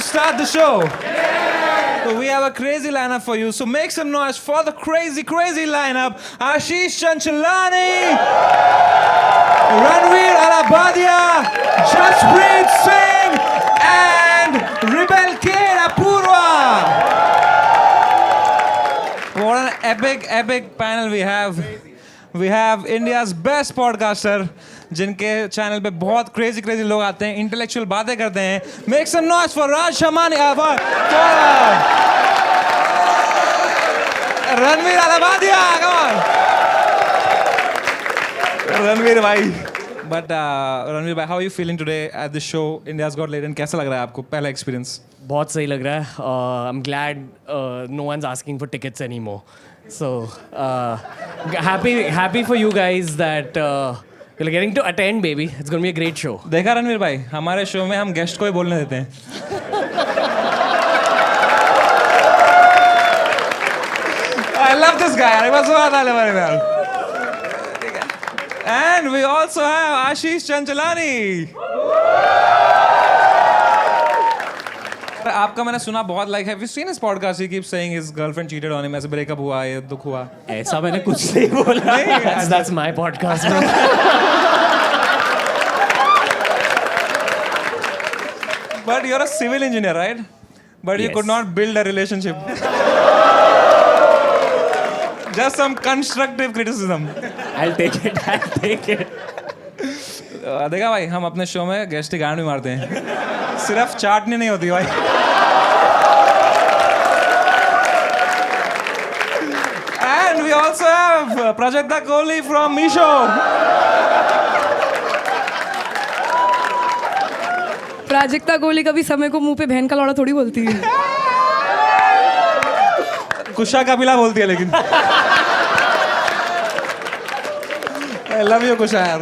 to start the show? So we have a crazy lineup for you. So make some noise for the crazy, crazy lineup. Ashish Chanchalani, Ranveer Alabadia, Jaspreet Singh, and Rebel Kid Apurva. What an epic panel we have. We have India's best podcaster, जिनके channel पे बहुत crazy लोग आते हैं, intellectual बातें करते हैं. Make some noise for Raj Shamani, Ranveer Alabadia, come on. Ranveer bhai. But Ranveer bhai, how are you feeling today at the show India's Got Talent? कैसा लग रहा है आपको पहला एक्सपीरियंस? बहुत सही लग रहा है. I'm glad no one's asking for tickets anymore. So happy for you guys that you're getting to attend, baby. It's going to be a great show. देखा रणवीर भाई, हमारे शो में हम गेस्ट को ही बोलने देते हैं. I love this guy. I was so happy. And we also have Ashish Chanchalani. आपका मैंने सुना बहुत लाइक है. Have you seen his podcast? He keeps saying his girlfriend cheated on him. ऐसे ब्रेकअप हुआ, ये दुख हुआ. ऐसा मैंने कुछ नहीं बोला. That's my podcast. But you're a civil engineer, right? But you Yes. could not build a relationship. Just some constructive criticism. I'll take it. देखा भाई, हम अपने शो में गेस्ट की गांड भी मारते हैं. सिर्फ चाटनी नहीं होती भाई. And we also have Prajakta Kohli from Meesho. Prajakta Kohli कभी समय को मुंह पे बहन का लौड़ा थोड़ी बोलती है. कुशा कपिला बोलती है लेकिन. I love you कुशा यार.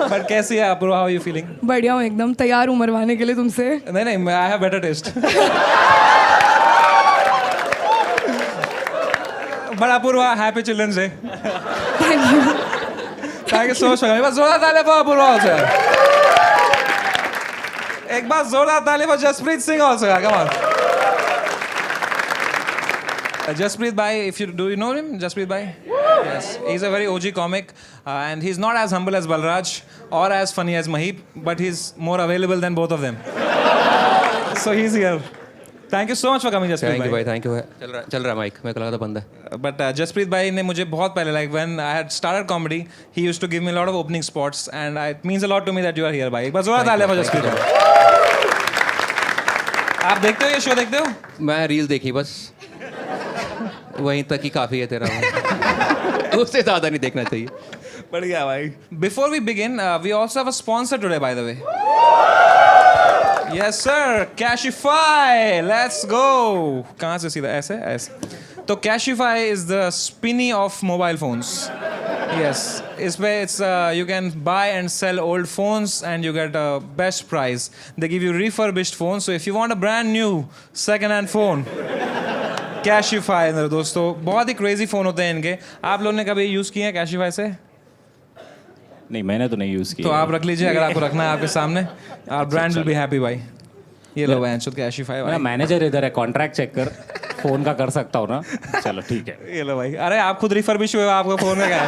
But कैसी है Apoorva? How are you feeling? बढ़िया हूँ एकदम. तैयार हूँ मरवाने के लिए तुमसे. नहीं, I have better taste. But Apoorva, happy Children's Day. Thank you. Thank you so much. एक बार जोरदार ताली for अपूर्वा also. एक बार जोरदार ताली for Jaspreet Singh also. Come on. Jaspreet bhai, do you know him? Jaspreet bhai? Yes. He's a very OG comic, and he's not as humble as Balraj or as funny as Maheep, but he's more available than both of them. So he's here. Thank you so much for coming, Jaspreet bhai. Thank you. चल रहा mic, मेरे को लगा था बंद है. But Jaspreet bhai ने मुझे बहुत पहले, like when I had started comedy, he used to give me a lot of opening spots, and it means a lot to me that you are here, bhai. एक बार जोरदार तालियां for Jaspreet bhai. आप देखते हो ये show? देखते हो? मैं रील देखी बस, वहीं तक ही काफी है तेरा. उससे ज्यादा नहीं देखना चाहिए. बढ़िया भाई. Before we begin, we also have a sponsor today, by the way. Yes sir, Cashify. Let's go. कहाँ से सीधा? ऐसे. तो Cashify is the spinny of mobile phones. Yes. इसमें it's you can buy and sell old phones and you get a best price. They give you refurbished phones. So if you want a brand new second-hand phone, Cashify दोस्तों, बहुत ही crazy phone होते हैं इनके. आप लोगों ने कभी use किए हैं Cashify से? नहीं, मैंने तो नहीं यूज़ किया. तो आप रख लीजिए अगर आपको रखना है आपके सामने. Our brand will be happy भाई. ये लो भाई Cashify भाई. मेरा मैनेजर इधर है, कॉन्ट्रैक्ट चेक कर. फ़ोन का कर सकता हूँ ना? चलो ठीक है. ये लो भाई. अरे आप खुद रिफर्बिश हुए हो, आपका फ़ोन में क्या है?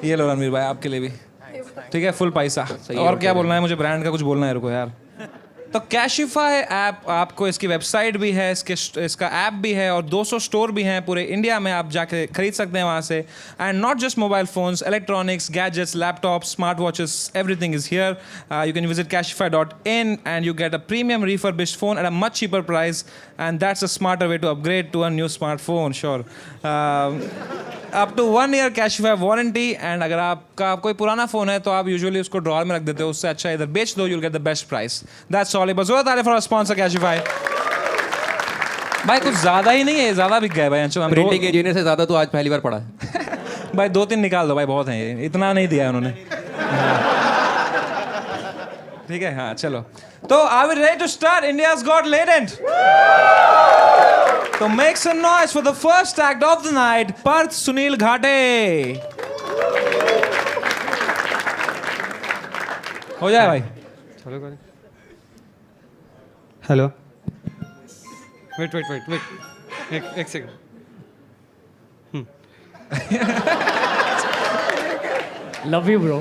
ये लो रणवीर भाई, आपके लिए भी. ठीक है, फुल पैसा. और क्या बोलना है मुझे? ब्रांड का कुछ बोलना है रुको यार. तो कैशिफाई ऐप, आपको इसकी वेबसाइट भी है, इसका ऐप भी है और 200 स्टोर भी हैं पूरे इंडिया में. आप जाके खरीद सकते हैं वहाँ से. And not just mobile phones, electronics, gadgets, laptops, smart watches, everything is here. You can visit cashify.in and you get a premium refurbished phone at a much cheaper price, and that's a smarter way to upgrade to a new smartphone. Sure. Up to 1 year Cashify warranty, and अगर आपका कोई पुराना phone है तो आप usually उसको drawer में रख देते हो. उससे अच्छा इधर बेच दो, you'll get the best price. That's all. बस जोरदार ताली for our sponsor Cashify. भाई कुछ ज़्यादा ही नहीं है, ज़्यादा बिक गए भाई. प्रिंटिंग इंजीनियर से ज़्यादा तो आज पहली बार पढ़ा है. भाई 2-3 निकाल दो भाई, बहुत हैं ये, इतना नहीं दिया है उन्होंने. ठीक है, हाँ चलो. तो are we ready to start India's Got Talent? So make some noise for the first act of the night, Parth Sunil Ghate. हो जाए भाई. चलो करें. हेलो. वेट एक सेकंड. Love you, bro.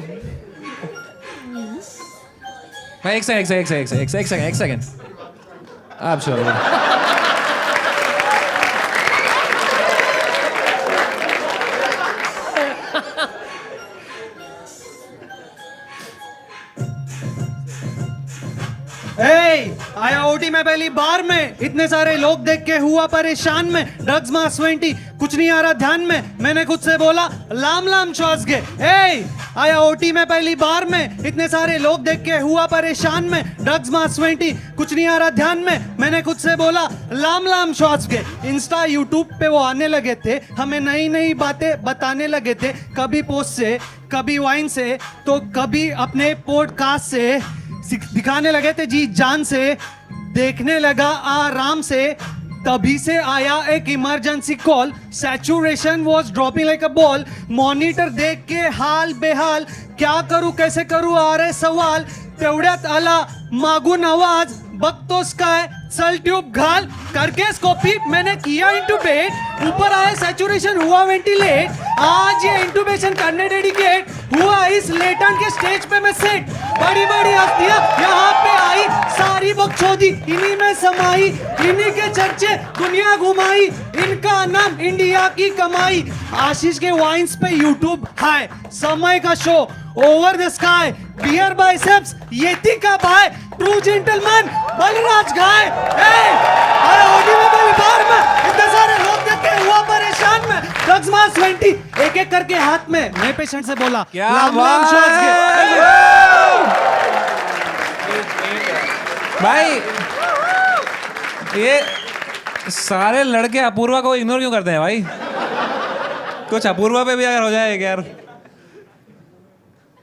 भाई एक सेकंड. आप चलो. आया ओटी में पहली बार में, इतने सारे लोग देख के हुआ परेशान में. ड्रग्स मास 20 कुछ नहीं आ रहा ध्यान में, मैंने खुद से बोला लाम लाम श्वास गे. आया ओटी में पहली बार में, इतने सारे लोग देख के हुआ परेशान में. ड्रग्स मास 20 कुछ नहीं आ रहा ध्यान में, मैंने खुद से बोला लाम लाम श्वास गे. इंस्टा यूट्यूब पे वो आने लगे थे, हमें नई नई बातें बताने लगे थे. कभी पोस्ट से, कभी वाइन से, तो कभी अपने पॉडकास्ट से. दिखाने लगे थे जी जान से, देखने लगा आराम से. तभी से आया एक emergency call. Saturation was dropping like a ball. Monitor देख के हाल बेहाल, क्या करूं कैसे करूं आ रहे सवाल. तेवढ्यात आला मागून आवाज, बघतोस काय चल ट्यूब घाल. करके स्कोपी मैंने किया इंटूबेट, ऊपर आया सैचुरेशन हुआ वेंटिलेट. आज ये इंटूबेशन करने डेडिकेट हुआ इस लेटन के स्टेज पे मैं सेट. बड़ी बड़ी हस्तियां यहाँ पे आई, सारी बकचोदी इन्हीं में समाई. इन्हीं के चर्चे दुनिया घुमाई, इनका नाम इंडिया की कमाई. आशीष के वाइन्स पे यूट्यूब हाय, समय का show over the sky. Beer biceps yeti का भाई, ट्रू जेंटलमैन बलराज घाय. अरे ओडी में पहली बार में, इतने सारे लोग देख के हुआ परेशान में. ड्रग्स मास 20 एक एक करके हाथ में, मैं पेशेंट से बोला क्या लाम लाम बात श्वास है? भाई ये सारे लड़के अपूर्वा को इग्नोर क्यों करते हैं भाई? कुछ अपूर्वा पे भी अगर हो जाए यार,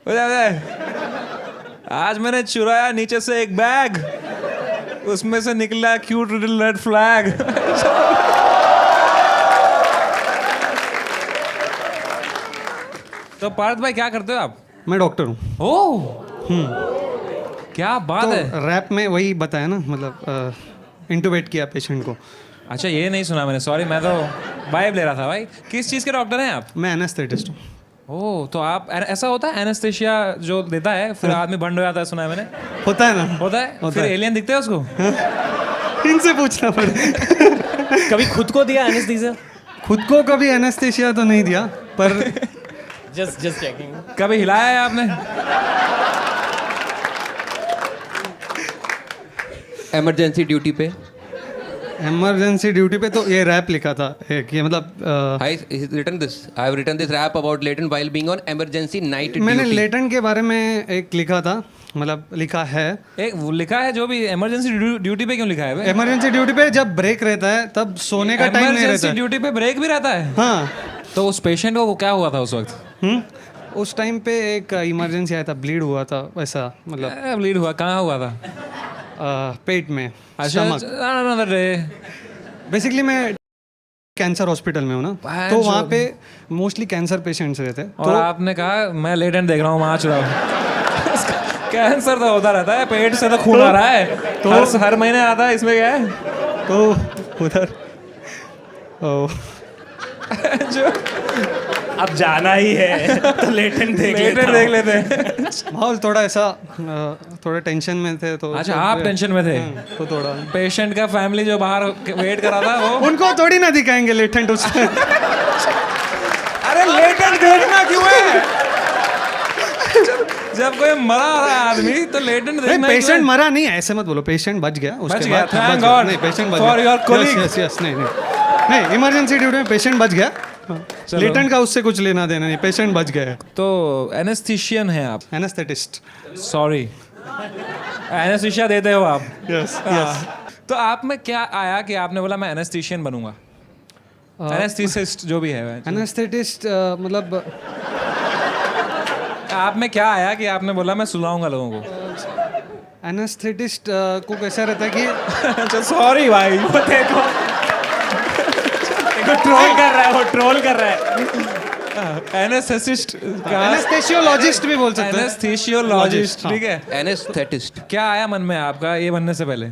हो जाए. आज मैंने चुराया नीचे से एक बैग, उसमें से निकला क्यूट लिटिल रेड फ्लैग. तो पार्थ भाई क्या करते हो आप? मैं डॉक्टर हूँ. ओह क्या बात तो है. रैप में वही बताया ना, मतलब इंटूबेट किया पेशेंट को. अच्छा ये नहीं सुना मैंने, सॉरी. मैं तो वाइब ले रहा था भाई. किस चीज़ के डॉक्टर हैं आप? मैं एनेस्थेटिस्ट हूँ. ओह तो आप ऐसा होता है एनेस्थेशिया जो देता है फिर आदमी बंद हो जाता है, सुना है मैंने. होता है ना. होता है फिर एलियन दिखते हैं उसको. इनसे पूछना पड़े. कभी खुद को दिया एनेस्थीसिया? खुद को कभी एनेस्थेशिया तो नहीं दिया, पर Just checking. कभी हिलाया है आपने? इमरजेंसी ड्यूटी पे. इमरजेंसी ड्यूटी पे तो ये रैप लिखा था एक, ये मतलब I written this. I have written this rap about Leighton while being on emergency night duty. मैंने लेटन के बारे में एक लिखा था, मतलब लिखा है. एक वो लिखा है जो भी इमरजेंसी ड्यूटी पे क्यों लिखा है भाई? इमरजेंसी ड्यूटी पे जब ब्रेक रहता है तब सोने का टाइम नहीं रहता इमरजेंसी है. ड्यूटी पे ब्रेक भी रहता है. हाँ. तो उस पेशेंट को क्या हुआ था उस वक्त? उस टाइम पे एक इमरजेंसी आया था, ब्लीड हुआ था वैसा, मतलब ब्लीड हुआ कहाँ हुआ था? पेट में. अच्छा another day. बेसिकली मैं कैंसर हॉस्पिटल में हूँ ना, तो वहाँ पे मोस्टली कैंसर पेशेंट्स रहते हैं. और आपने कहा मैं लेटेंट देख रहा हूँ, वहाँ चुराओ. कैंसर तो होता रहता है, पेट से तो खून आ रहा है, तो हर महीने आता है, इसमें क्या है? तो उधर जो अब जाना ही है तो लेटेंट देख लेते हैं. माहौल थोड़ा ऐसा, थोड़ा टेंशन में थे तो. अच्छा आप टेंशन में थे? तो थोड़ा पेशेंट का फैमिली जो बाहर वेट कर रहा था वो उनको थोड़ी ना दिखाएंगे लेटेंट उस टाइम. अरे लेटेंट देखना क्यों है? जब कोई मरा रहा है आदमी तो लेटेंट देखना. पेशेंट मरा नहीं, ऐसे मत बोलो. पेशेंट बच गया उसके बाद. Thank God. नहीं, पेशेंट बच for your colleague. Yes yes. नहीं इमरजेंसी ड्यूटी में पेशेंट बच गया. लेटेंट का उससे कुछ लेना देना नहीं, पेशेंट बच गया. तो एनेस्थीशियन है आप? एनेस्थेटिस्ट. सॉरी एनेस्थीशिया देते हो आप? Yes yes. तो आप में क्या आया कि आपने बोला मैं एनेस्थीशियन बनूंगा? एनेस्थीसिस्ट जो भी है. एनेस्थेटिस्ट मतलब आप में क्या आया कि आपने बोला मैं सुलाऊंगा लोगों को? एनेस्थेटिस्ट को कैसा रहता है कि अच्छा सॉरी भाई. ट्रोल कर रहा है, वो ट्रोल कर रहा है. एनेस्थेसिस्ट का एनेस्थेसियोलॉजिस्ट भी बोल सकते हैं। एनेस्थेसियोलॉजिस्ट, ठीक है। एनेस्थेटिस्ट। क्या आया मन में आपका ये बनने से पहले?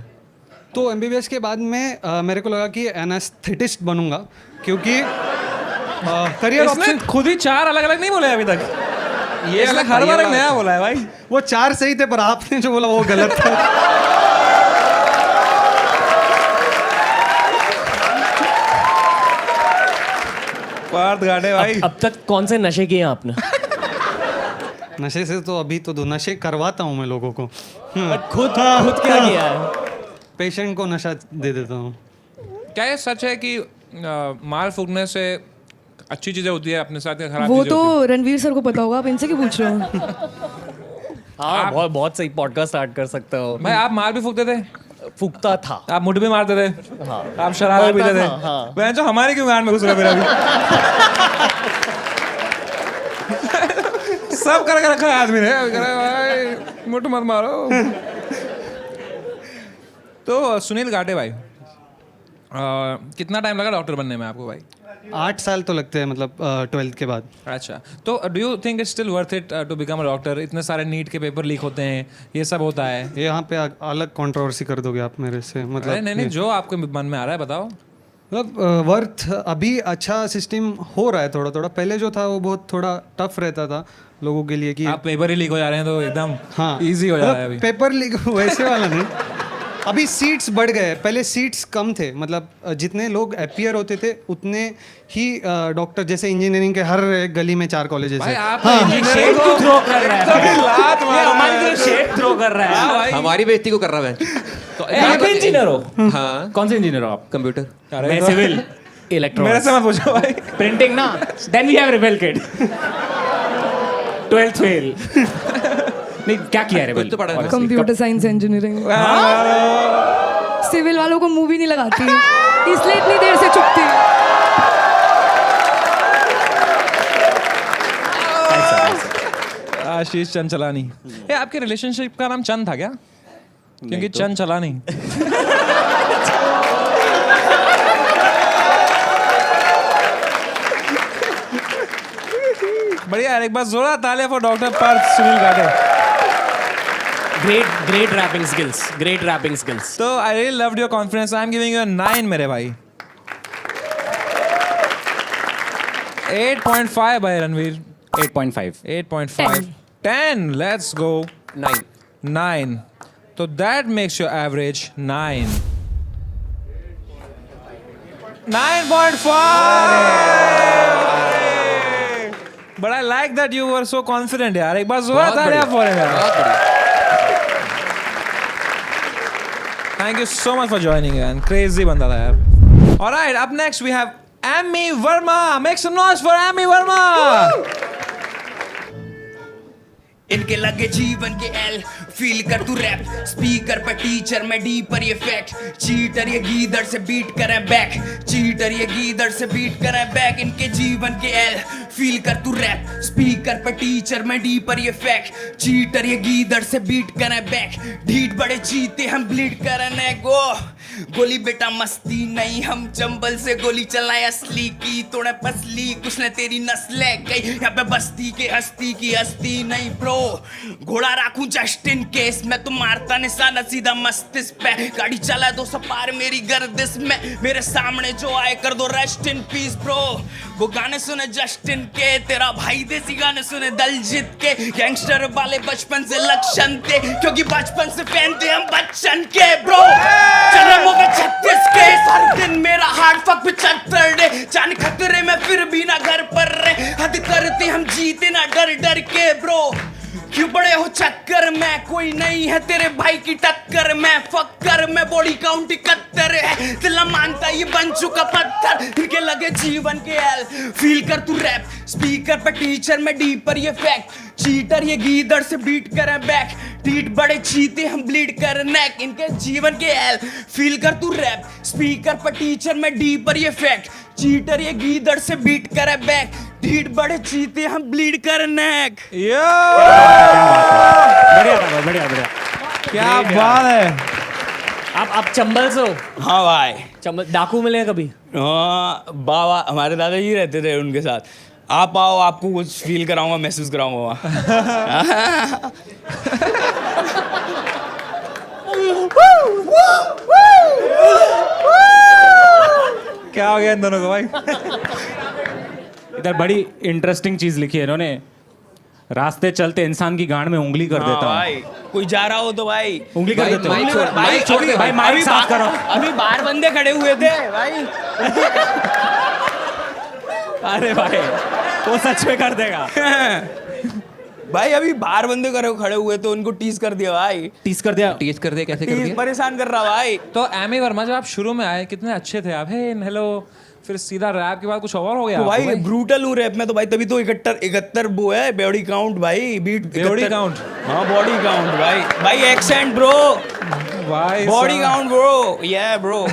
तो एमबीबीएस के बाद में मेरे को लगा कि एनेस्थेटिस्ट बनूंगा, क्योंकि करियर इसने ऑप्शन खुद ही 4 अलग अलग नहीं बोले अभी तक, ये अलग हर था, बार ये एक नया बोला है भाई। वो 4 सही थे, पर आपने जो बोला वो गलत था। पार्थ गाड़े भाई। अब तक कौन से नशे किए हैं आपने? नशे से तो अभी तो नशे करवाता हूँ मैं लोगों को। खुद क्या किया है? पेशेंट को नशा दे देता हूँ। क्या ये सच है कि माल फूकने से अच्छी चीजें होती है अपने साथ, या खराब वो चीजें तो होती रणवीर सर को पता होगा, आप इनसे क्यों पूछ रहे हो? हाँ, बहुत बहुत सही पॉडकास्ट स्टार्ट कर सकते हो। है? भाई आप माल भी फूकते थे, फूकता था। आप मुठ भी मारते थे, हाँ। आप शराब भी मारता पीते थे। था, हाँ। बहन जो हमारे क्यों गान में घुस रहे फिर अभी? सब करके रखा है आदमी ने, अभी कह रहा है, भाई मुठ मत मारो। तो सुनील गाटे भाई, कितना टाइम लगा डॉक्टर बनने में आपको भाई? 8 साल तो लगते हैं, मतलब 12th के बाद। अच्छा, तो do you think it's still worth it to become a doctor? इतने सारे नीट के पेपर लीक होते हैं, ये सब होता है। यहाँ पे अलग कंट्रोवर्सी कर दोगे आप मेरे से, अरे मतलब नहीं, जो आपके मन में आ रहा है बताओ। मतलब वर्थ अभी अच्छा सिस्टम हो रहा है थोड़ा थोड़ा। पहले जो था वो बहुत थोड़ा टफ रहता था लोगों के लिए कि आप पेपर ही लीक हो जा रहे हैं तो एकदम हाँ इजी हो जा रहा है अभी। पेपर लीक वैसे वाला नहीं, अभी सीट्स बढ़ गए। पहले सीट्स कम थे, मतलब जितने लोग अपीयर होते थे उतने ही डॉक्टर, जैसे इंजीनियरिंग के हर एक गली में 4 कॉलेजेस भाई हैं। आप शेड क्यों थ्रो कर रहा है? लात ये मार हमारी तरफ शेड थ्रो कर रहा है। भाई। हमारी बेइज्जती को कर रहा है। तो आप इंजीनियर हो? हाँ, कौन से इंजीनियर हो आप? कंप्यूटर। मैं सिविल मेरे इलेक्ट्रॉनिक्स से मत पूछो भाई। प्रिंटिंग ना। Then we have rebel kid 12th fail. नहीं, क्या किया है रिबेल? तो पढ़ा है। Computer science engineering. सिविल वालों को मूवी नहीं लगाती, इसलिए इतनी देर से चुप थी। आशीष चंचलानी। ये आपके रिलेशनशिप का नाम चंद था क्या? क्योंकि चंद चला नहीं। बढ़िया यार, एक बार जोरदार तालियां for doctor Parth Sunil Gate. Great rapping skills, great rapping skills. तो I really loved your confidence. I am giving you 9 मेरे भाई। 8.5 भाई रणवीर। 8.5 8.5 10 लेट्स गो 9 तो that makes your average 9 9.5 but I like that you were so confident यार। एक बार जोर तालियां for him यार। Thank you so much for joining in. Crazy बंदा था यार। Alright, up next we have Amy Verma. Make some noise for Amy Verma. इनके लगे जीवन के एल फील कर तू रैप स्पीकर पर टीचर में डी पर ये फैक्ट चीटर ये गीदड़ से बीट करे बैक चीटर ये गीदड़ से बीट करे बैक इनके जीवन के एल फील कर तू रैप स्पीकर पर टीचर में डी पर ये फैक्ट चीटर ये गीदड़ से बीट करे बैक ढीठ बड़े चीते हम ब्लीड करने गो गोली बेटा मस्ती नहीं हम चंबल से गोली चलाए असली की तोड़े पसली कुछ ने तेरी नस्लें गई यहाँ पे बस्ती के हस्ती की हस्ती नहीं ब्रो घोड़ा राखूं जस्ट इन केस मैं तो मारता निशाना सीधा मस्तिष्क पे गाड़ी चला 200 पार मेरी गर्दिश में मेरे सामने जो आए कर दो रेस्ट इन पीस ब्रो वो गाने सुने जस्टिन के तेरा भाई देसी गाने सुने दलजीत के गैंगस्टर वाले बचपन से लक्षण थे क्योंकि बचपन से फैन थे हम बच्चन के ब्रो चल रहे मोगे 36 के हर दिन मेरा हार्ट फक 75 डे जान खतरे में फिर भी ना घर पर रहे हद करते हम जीते ना डर डर के ब्रो क्यों बड़े हो चक्कर में कोई नहीं है तेरे भाई की टक्कर में फक्कर में बॉडी काउंट 71 है दिल मानता ये बन चुका पत्थर इनके लगे जीवन के एल फील कर तू रैप स्पीकर पर टीचर में डी पर ये फैक्ट चीटर ये गीदड़ से बीट करे बैक टीट बड़े चीते हम ब्लीड कर नेक इनके जीवन के एल फील कर तू रैप स्पीकर पर टीचर में डी पर ये फैक्ट चीटर ये गीदड़ से बीट करे बैक ढीठ बड़े चीते हम ब्लीड कर नेक बढ़िया था, बढ़िया बढ़िया। क्या बात है। आप चंबल से हो? हाँ भाई चंबल डाकू मिले हैं कभी? हाँ बाबा हमारे दादाजी रहते थे उनके साथ आप आओ, आपको कुछ फील कराऊंगा, महसूस कराऊंगा वहाँ। क्या हो गया इन दोनों को भाई? इधर बड़ी इंटरेस्टिंग चीज लिखी है इन्होंने, रास्ते चलते इंसान की गांड में उंगली कर देता हूँ। भाई कोई जा रहा हो तो भाई उंगली कर देते माइक छोड़, हो माइक छोड़ दे भाई, माइक साफ करो। अभी बाहर बंदे खड़े हुए थे भाई। अरे भाई वो सच में कर देगा। भाई अभी बाहर बंदे खड़े हुए तो उनको टीज कर दिया भाई। टीज कर दिया। टीज कर दिया, कैसे कर टीज दिया? परेशान कर रहा भाई। तो एमी वर्मा जब आप शुरू में आए कितने अच्छे थे आप, हे हेलो, फिर सीधा रैप के बाद कुछ और हो गया तो आपको भाई ब्रूटल हूँ रैप में तो भाई, तभी तो 71 वो है बॉडी काउंट भाई, बीट बॉडी काउंट। हाँ बॉडी काउंट भाई, भाई एक्सेंट ब्रो, भाई बॉडी काउंट ब्रो, या ब्रो।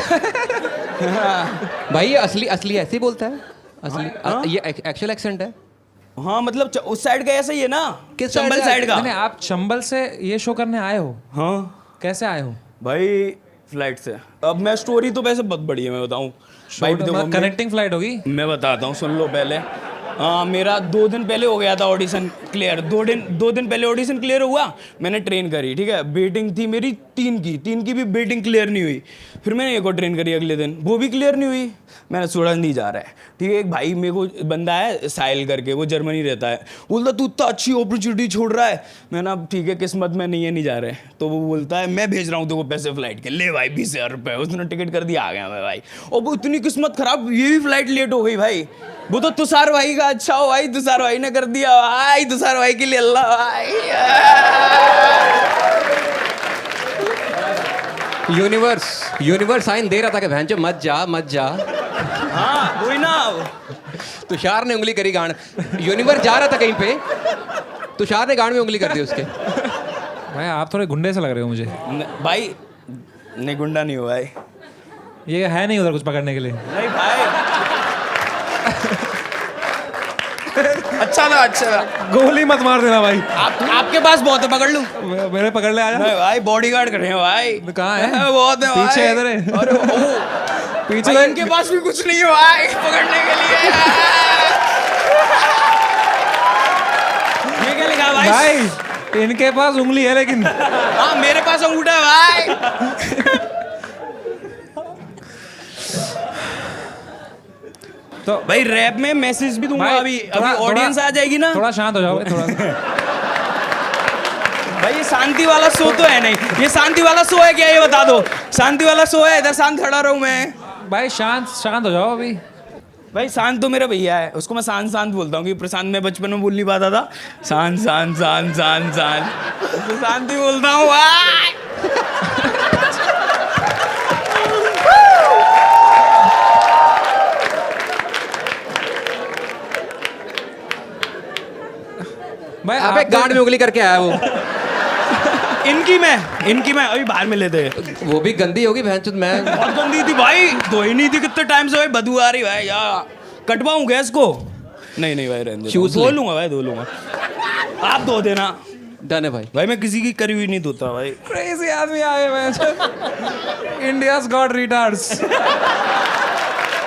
भाई ये असली ऐसे ही बोलता है, असली ये एक्चुअल एक्सेंट है। हाँ मतलब उस साइड का ऐसा ही है ना, किस चंबल side साइड का। नहीं, आप चंबल से ये शो करने आए हो? हाँ कैसे आए हो? भाई फ्लाइट से। अब मैं स्टोरी तो वैसे बहुत बड़ी है, मैं बताऊँ भाई, देखो कनेक्टिंग फ्लाइट होगी। मैं बताता हूँ, सुन लो पहले। मेरा 2 दिन पहले हो गया था ऑडिशन क्लियर, 2 दिन पहले ऑडिशन क्लियर हुआ, मैंने ट्रेन करी, ठीक है। बेटिंग थी मेरी 3 की भी बेटिंग क्लियर नहीं हुई। फिर मैंने एक और ट्रेन करी अगले दिन, वो भी क्लियर नहीं हुई। मैंने सोचा नहीं जा रहा है, ठीक है। एक भाई मेरे को बंदा है साहिल करके, वो जर्मनी रहता है, बोलता तू इतना अच्छी अपॉर्चुनिटी छोड़ रहा है। मैंने अब ठीक है किस्मत में नहीं है, नहीं जा रहे। तो वो बोलता है मैं भेज रहा हूँ तेरे को पैसे फ्लाइट के, ले भाई 20,000 रुपये। उसने टिकट कर दिया, आ गया मैं भाई। और वो इतनी किस्मत खराब, ये भी फ्लाइट लेट हो गई भाई। वो तो तुषार भाई का अच्छा हो भाई, तुषार भाई ने कर दिया भाई, तुषार भाई के लिए अल्लाह भाई। यूनिवर्स साइन दे रहा था कि भैंचो मत जा। हाँ वही ना, तुषार ने उंगली करी गांड, यूनिवर्स जा रहा था कहीं पे, तुषार ने गांड में उंगली कर दी उसके। भाई आप थोड़े गुंडे से लग रहे हो मुझे। भाई नहीं गुंडा नहीं हो भाई, ये है नहीं उधर कुछ पकड़ने के लिए। नहीं भाई। अच्छा था, अच्छा था। गोली मत मार देना भाई। आपके पास बहुत है, पकड़ लूं? मेरे पकड़ ले, आजा। नहीं भाई बॉडीगार्ड कर रहे हैं भाई। तो कहाँ है? बहुत है भाई। पीछे इधर है। अरे पीछे भाई, इनके पास भी कुछ नहीं है भाई पकड़ने के लिए। ये क्या लिखा भाई? भाई इनके पास उंगली है लेकिन। हाँ मेरे पास अंगूठा है भाई। तो भाई रैप में मैसेज भी दूंगा, अभी ऑडियंस आ जाएगी ना। थोड़ा शांत हो जाओ भाई, थोड़ा। भाई ये शांति वाला शो तो है नहीं, ये शांति वाला शो है क्या, ये बता दो। शांति वाला शो है, इधर शांत खड़ा रहूं मैं। भाई शांत हो जाओ अभी। भाई शांत तो मेरा भैया है, उसको मैं शांत बोलता हूँ कि प्रशांत मैं बचपन में बोल नहीं पाता था, शांत उसको शांति बोलता हूँ भाई। भाई अबे गांड में उंगली करके आया वो। इनकी मैं अभी बाहर में लेते हैं। वो भी गंदी होगी भैंचोद। मैं बहुत गंदी थी भाई, धो ही नहीं थी कितने टाइम से भाई, बदबू आ रही भाई यार। कटवाऊं गैस को? नहीं भाई रहने दो, Shoes धो ले। लूंगा भाई, धो लूंगा। आप धो देना डन है भाई। भाई, मैं किसी की करी हुई नहीं धोता भाई। क्रेजी आदमी आए मैं। India's God retards.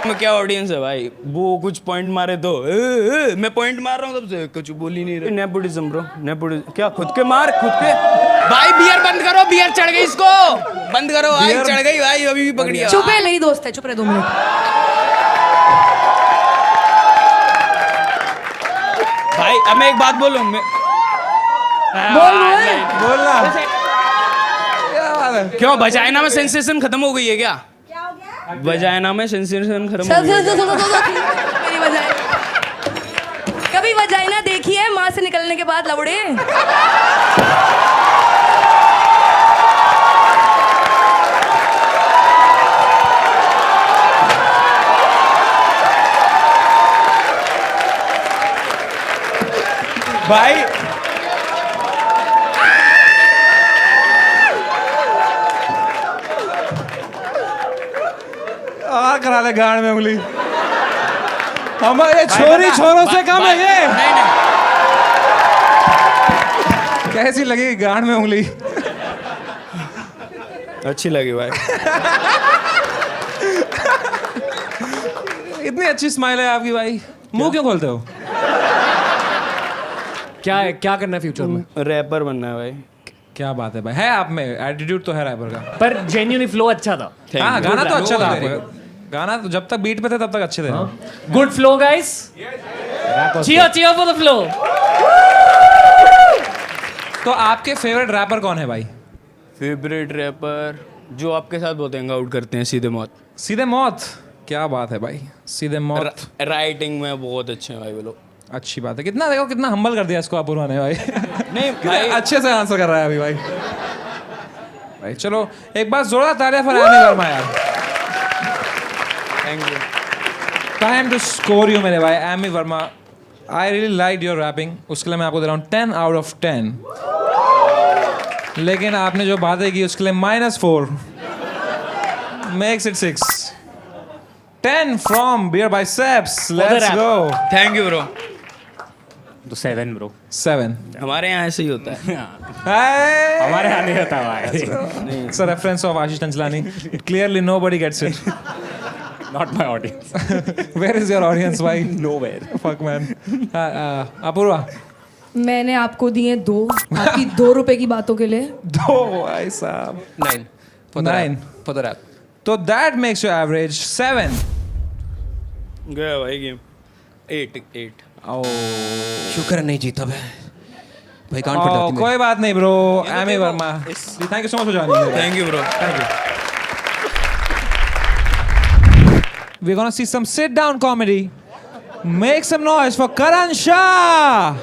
में क्या ऑडियंस है भाई, वो कुछ पॉइंट मारे तो मैं पॉइंट मार रहा हूँ तब से, कुछ बोल ही नहीं रहे। नेपोटिज्म ब्रो, नेपोटिज्म क्या, खुद के मार खुद के। भाई बियर बंद करो, बियर चढ़ गई इसको, बंद करो भाई, चढ़ गई भाई, अभी भी पकड़ी है। चुप है, मेरी दोस्त है, चुप रहे 2 मिनट। भाई अब मैं एक बात बोलूं, मैं बोलना। क्यों वजाइना में सेंसेशन खत्म हो गई है क्या? वजाइना में सेंसेशन खत्म हो गई है। मेरी वजाइना कभी वजाइना देखी है माँ से निकलने के बाद लवड़े? भाई करा ले गाड़ में उंगली। हमारे छोरों से कम है ये। नहीं कैसी लगी गाड़ में उंगली? अच्छी लगी भाई। इतनी अच्छी स्माइल है आपकी भाई, मुंह क्यों खोलते हो? क्या करना है फ्यूचर में? रैपर बनना है भाई। क्या बात है भाई, है आप में एटीट्यूड तो है रैपर का। पर जेन्युइनली फ्लो अच्छा था। हाँ गाना तो अच्छा था आपका। गाना तो जब तक बीट पे थे तब तक अच्छे थे। Good flow guys, cheer for the flow। तो आपके फेवरेट रैपर कौन है भाई? फेवरेट रैपर जो आपके साथ बहुत हैंग आउट करते हैं, सीधे मौत। सीधे मौत, क्या बात है भाई, सीधे मौत। राइटिंग में बहुत अच्छे हैं भाई वो लोग। अच्छी बात है। कितना देखो कितना हम्बल कर दिया इसको अपूर्वा ने भाई। नहीं भाई, अच्छे से आंसर कर रहा है अभी भाई। भाई चलो एक बार जोरदार तालियां फॉर एमी वर्मा यार। Thank you. Time to score you मेरे भाई Amy Verma. I really like your rapping, उसके लिए मैं आपको दे रहा हूँ 10 out of 10। लेकिन आपने जो बातें की उसके लिए -4 makes it 6। 10 from Beer Biceps, let's go। Thank you bro. तो 7 ब्रो। 7। हमारे यहाँ ऐसे ही होता है। हमारे यहाँ नहीं होता भाई। It's a reference of Ashish Tanchlani. Clearly nobody gets it. Not my audience। Where is your audience, भाई? Nowhere। Fuck man। अपूर्वा। मैंने आपको दिए 2 आपकी 2 रुपए की बातों के लिए। 2 भाई साहब। 9 for the 9 rap. For the rap. तो that makes your average 7। गया भाई गेम। 8। शुक्र है नहीं जीता मैं भाई। कान फट जाती कोई बात नहीं bro. Amy Verma, thank you so much for joining. Thank you bro. Thank you. We're gonna see some sit-down comedy. Make some noise for Karan Shah.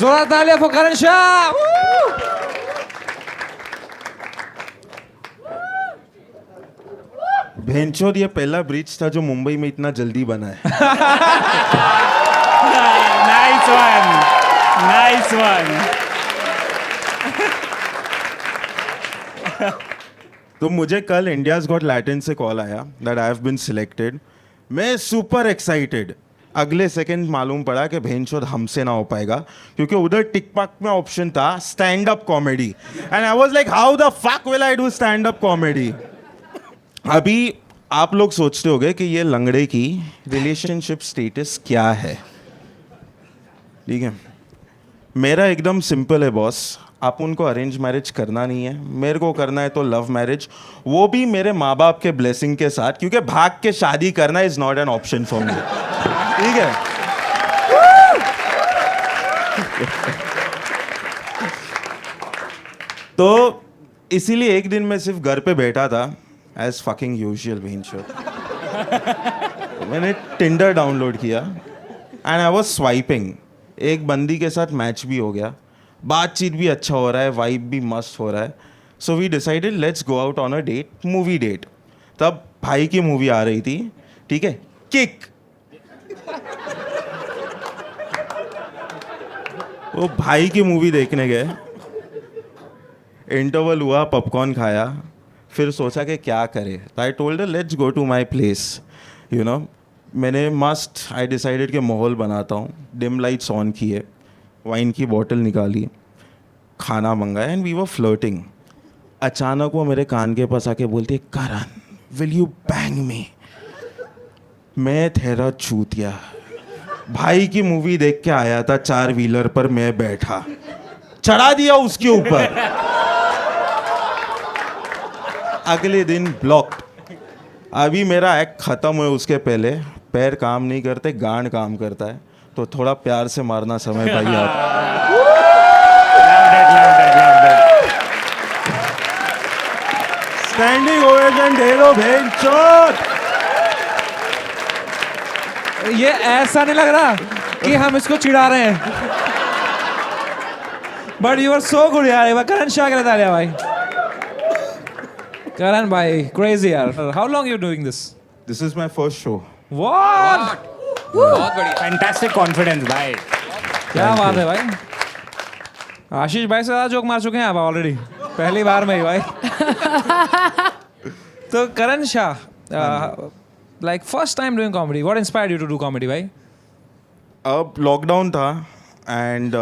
Zora talia for Karan Shah. Woo! भेंचोद ये पहला bridge था जो मुंबई में इतना जल्दी बना है। Nice one। Nice one। तो मुझे कल इंडियाज गॉट लैटिन से कॉल आया that I have been selected. मैं सुपर एक्साइटेड। अगले सेकंड मालूम पड़ा कि भेंचोद हमसे ना हो पाएगा क्योंकि उधर टिकटॉक में ऑप्शन था stand up comedy and I was like how the fuck will I do stand up comedy. अभी आप लोग सोचते होंगे कि ये लंगड़े की रिलेशनशिप स्टेटस क्या है। ठीक है, मेरा एकदम सिंपल है बॉस। आप उनको अरेंज मैरिज करना नहीं है, मेरे को करना है तो लव मैरिज, वो भी मेरे माँ बाप के ब्लेसिंग के साथ, क्योंकि भाग के शादी करना is not an option for me. ठीक है, तो इसीलिए एक दिन मैं सिर्फ घर पे बैठा था एज फकिंग यूजुअल बेंचो। मैंने टिंडर डाउनलोड किया एंड आई वाज स्वाइपिंग। एक बंदी के साथ मैच भी हो गया, बातचीत भी अच्छा हो रहा है, वाइब भी मस्त हो रहा है। So we decided let's go out on a date, movie date. तब भाई की मूवी आ रही थी, ठीक है, किक। वो भाई की मूवी देखने गए, इंटरवल हुआ, पॉपकॉर्न खाया, फिर सोचा कि क्या करे। I told her let's go to my place, you know. मैंने आई डिसाइडेड कि माहौल बनाता हूँ, डिम लाइट्स ऑन किए, वाइन की बोतल निकाली, खाना मंगाया एंड वी वर फ्लर्टिंग। अचानक वो मेरे कान के पास आके बोलती है, करण विल यू बैंग मी। मैं ठहरा चूतिया, भाई की मूवी देख के आया था 4 व्हीलर पर, मैं बैठा, चढ़ा दिया उसके ऊपर। अगले दिन ब्लॉक्ड। अभी मेरा एक्ट खत्म हुआ, उसके पहले पैर काम नहीं करते, गांड काम करता है, तो थोड़ा प्यार से मारना समय भाई आप। स्टैंडिंग ओवेशन दे दो भेंचोद। ये ऐसा नहीं लग रहा कि हम इसको चिढ़ा रहे हैं, but you are so good यार। एक बार करण शाह के लिए तालियां भाई। करण भाई क्रेजी यार। How long you doing this? This is my first show. What? बहुत बढ़िया। फैंटास्टिक कॉन्फिडेंस भाई। क्या बात है भाई। आशीष भाई से ज़्यादा जोक मार चुके हैं आप ऑलरेडी, पहली बार में ही भाई। तो Karan Shah, like first time doing comedy, what inspired you to do comedy भाई? अब लॉकडाउन था एंड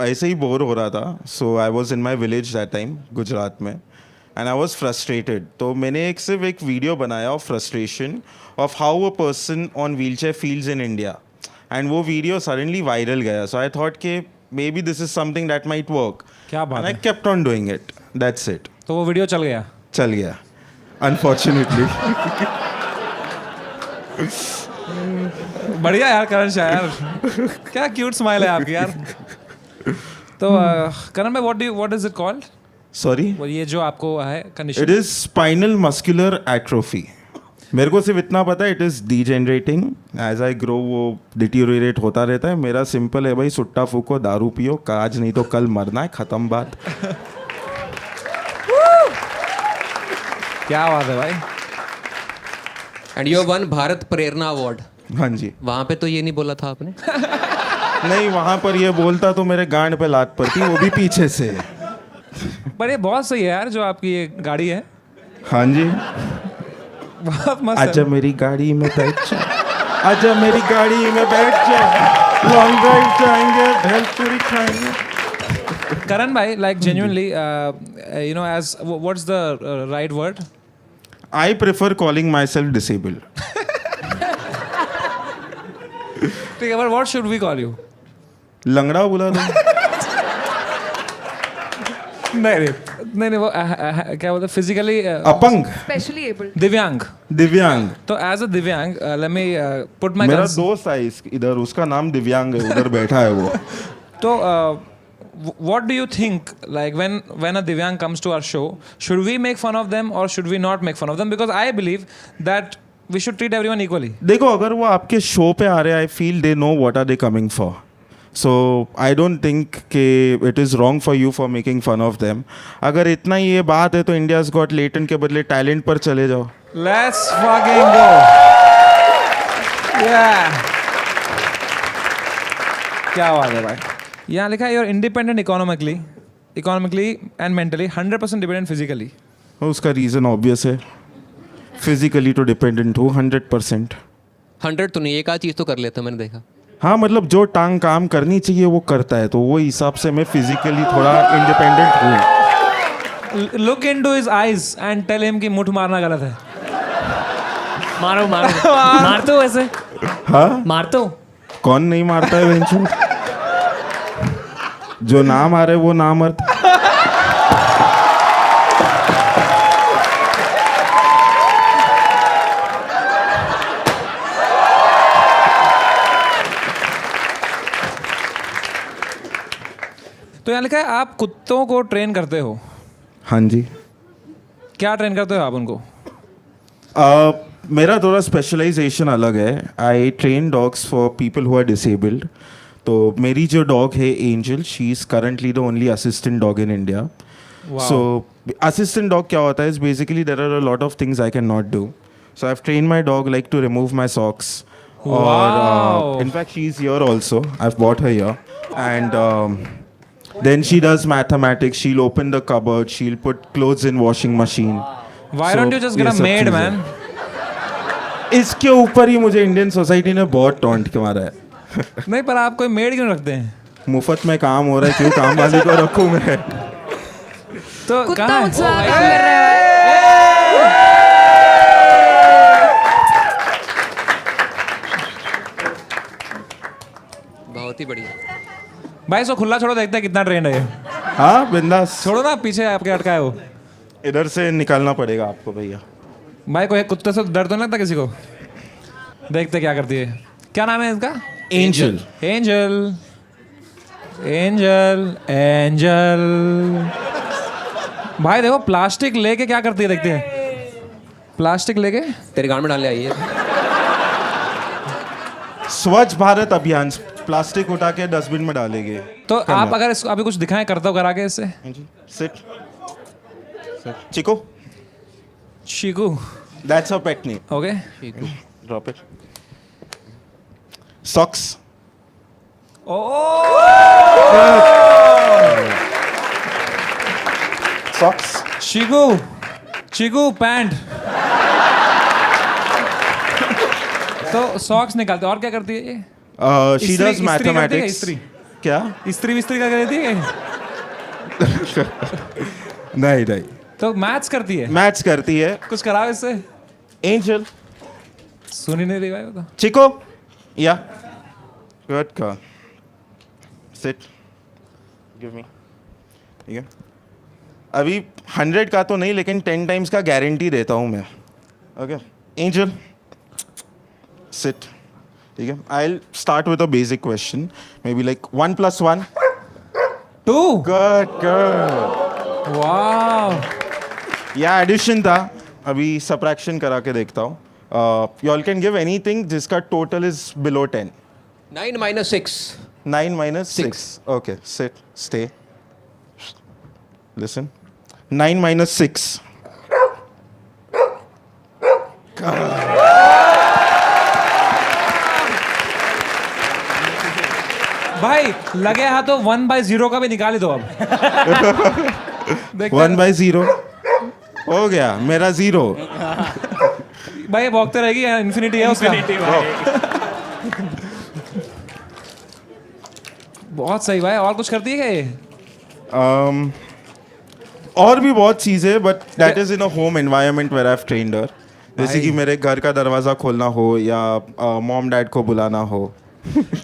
ऐसे ही बोर हो रहा था, so I was in my village that time, Gujarat में, एंड आई वॉज फ्रस्ट्रेटेड। तो मैंने सिर्फ एक वीडियो बनाया of frustration of how a person on wheel chair feels in India, and वो वीडियो सडनली वायरल गया. सो आई थॉट कि may be this is something that might work. क्या बात आई है. Kept on doing it. That's it. तो वो video चल गया. चल गया अनफॉर्चुनेटली. बढ़िया यार करण शाह यार. क्या क्यूट स्माइल है आपकी यार. तो करण भाई what is it called. Sorry. ये जो आपको है condition. It is spinal muscular atrophy. मेरे को सिर्फ इतना पता है it is degenerating. As I grow वो डिटीरियोरेट होता रहता है. मेरा सिंपल है भाई, सुट्टा फूको, दारू पियो, आज नहीं तो कल मरना है, खत्म बात. क्या बात है भाई. And you one Bharat Prerna award. हाँ जी. वहाँ पे तो ये नहीं बोला था आपने. नहीं, वहाँ पर ये बोलता तो मेरे गांड पे लात पड़ती, वो भी पीछे से. पर ये बहुत सही है यार जो आपकी ये गाड़ी है. हाँ जी. बहुत मस्त आजा है. मेरी गाड़ी में बैठ जा, आजा मेरी गाड़ी में बैठ जा, लॉन्ग ड्राइव जाएंगे, भेलपुरी खाएंगे. Karan bhai, like genuinely, you know, as what's the right word? I prefer calling myself disabled. ठीक है, but what should we call you? लंगड़ा बोला दो. नहीं वो क्या बोलते फिजिकली अपंग. Specially abled. दिव्यांग. दिव्यांग. तो एज अ दिव्यांग लेट मी पुट माय. मेरा दोस्त है इधर, उसका नाम दिव्यांग है, उधर बैठा है वो. तो what do you think, like when a divyang comes to our show, should we make fun of them or should we not make fun of them? Because I believe that we should treat everyone equally. देखो, अगर वो आपके show पे आ रहे हैं, I feel they know what are they coming for. So I don't think कि it is wrong for you for making fun of them. अगर इतना ही ये बात है तो इंडियाज गॉट लेटेंट के बदले टैलेंट पर चले जाओ. Let's fucking go. Yeah. क्या बात है भाई. यहाँ लिखा है you're independent economically and mentally, 100% dependent physically. उसका रीज़न ऑब्वियस है. फिजिकली तो डिपेंडेंट हूँ 100%. 100 तो नहीं, एक आध चीज़ तो कर लेता मैंने देखा. हाँ, मतलब जो टांग काम करनी चाहिए वो करता है, तो वो हिसाब से मैं फिजिकली थोड़ा इंडिपेंडेंट हूँ. Look into his eyes and tell him कि मुठ मारना गलत है. मारो मार तो वैसे. हाँ, मार तो. कौन नहीं मारता है वेंचू. जो ना मारे वो ना मर्द. तो यहाँ लिखा है आप कुत्तों को ट्रेन करते हो. हाँ जी. क्या ट्रेन करते हो आप उनको? मेरा थोड़ा स्पेशलाइजेशन अलग है. I train dogs for people who are disabled. तो मेरी जो डॉग है Angel, she is currently the only assistant dog in India. So assistant dog क्या होता है is basically there are a lot of things I cannot do डू. So I have train my dog like to remove my socks. और in fact she is here also. I have bought her here. And then she does mathematics. She'll open the cupboard. She'll put clothes in washing machine. Why don't you just get a maid, man? इसके ऊपर ही मुझे Indian society ने बहुत taunt के मारा है. नहीं, पर आप कोई मेड क्यों रखते हैं? मुफ्त में काम हो रहा है, क्यों काम वाली को रखूं मैं? तो कुत्ता कहाँ मुझसे है? काम कर रहा है. बहुत ही बढ़िया. भाई सो खुला छोड़ो, देखते हैं कितना ट्रेंड है ये. हाँ, बिंदास. छोड़ो ना, पीछे आपके अटका है वो. इधर से निकालना पड़ेगा आपको भैया. भाई कोई कुत्ते से डर तो नहीं लगता किसी को? देखते क्या करती है. क्या नाम है इसका? एंजल. एंजल. एंजल. एंजल. भाई देखो प्लास्टिक लेके क्या करती है, देखते हैं. प्लास्टिक लेके तेरे गांड में डालने आई है. स्वच्छ भारत अभियान. प्लास्टिक उठा के डस्टबिन में डालेंगे. तो आप अगर इसको अभी कुछ दिखाएं करता हो करा के इससे. सिट. चिको. शीकू. That's her pet name. Okay. Drop it. Socks. Socks. शीकू. शीकू पैंट. तो सॉक्स निकालते और क्या करती है ये? She does mathematics. इस्त्री. क्या? इस्त्री विस्त्री का करती है? नहीं नहीं. तो मैथ्स करती है. मैथ्स करती है. कुछ कराओ इससे. एंजल. सुन ही नहीं रही भाई वो तो. चिको. या. Good girl. Sit. Give me. ठीक है. अभी 100 का तो नहीं लेकिन 10 टाइम्स का गारंटी देता हूँ मैं. Okay. Angel. Sit. ठीक है. I'll start with a basic question. Maybe like 1 + 1. 2. Good girl. Wow. या एडिशन था. अभी सब्ट्रैक्शन करा के देखता हूँ. You all can give anything जिसका total is below 10. 9 - 6. 9 - 6. Okay, sit, stay. Listen. 9 - 6. भाई लगे हाथों 1/0 का भी निकाल ही दो अब. 1/0 हो गया मेरा 0. भाई भौंकते रहेगी, इन्फिनिटी है उसका. बहुत सही भाई. और कुछ करती है क्या ये? और भी बहुत चीज़ें but that is in a home environment where I have trained her. जैसे कि मेरे घर का दरवाज़ा खोलना हो या मॉम डैड को बुलाना हो.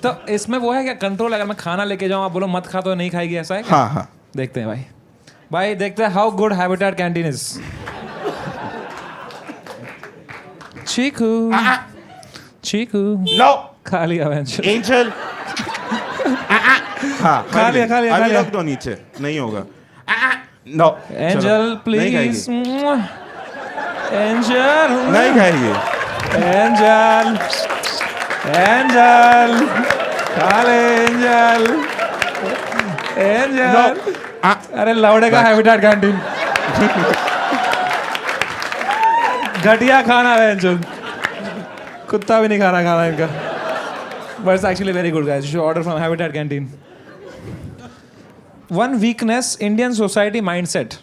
तो इसमें वो है क्या कंट्रोल? अगर मैं खाना लेके जाऊँ, आप बोलो मत खा तो नहीं खाएगी, ऐसा है क्या? हाँ हाँ. देखते हैं भाई. भाई देखते हैं how good Habitat canteen is. चीकू चीकू नो. खा लिया बेंच. एंजल. हाँ खा लिया, खा लिया, खा अभी लिया. रख दो नीचे. नहीं होगा. नो. Angel please. एंजल नहीं खाएगी. एंजल एंजल खा ले एंजल. एंजल. अरे लौड़े का हैबिटेट कैंटीन. घटिया खाना है एंजल. कुत्ता भी नहीं खा रहा खाना इनका. But it's actually very good guys. You should order from habitat canteen. One weakness Indian society mindset.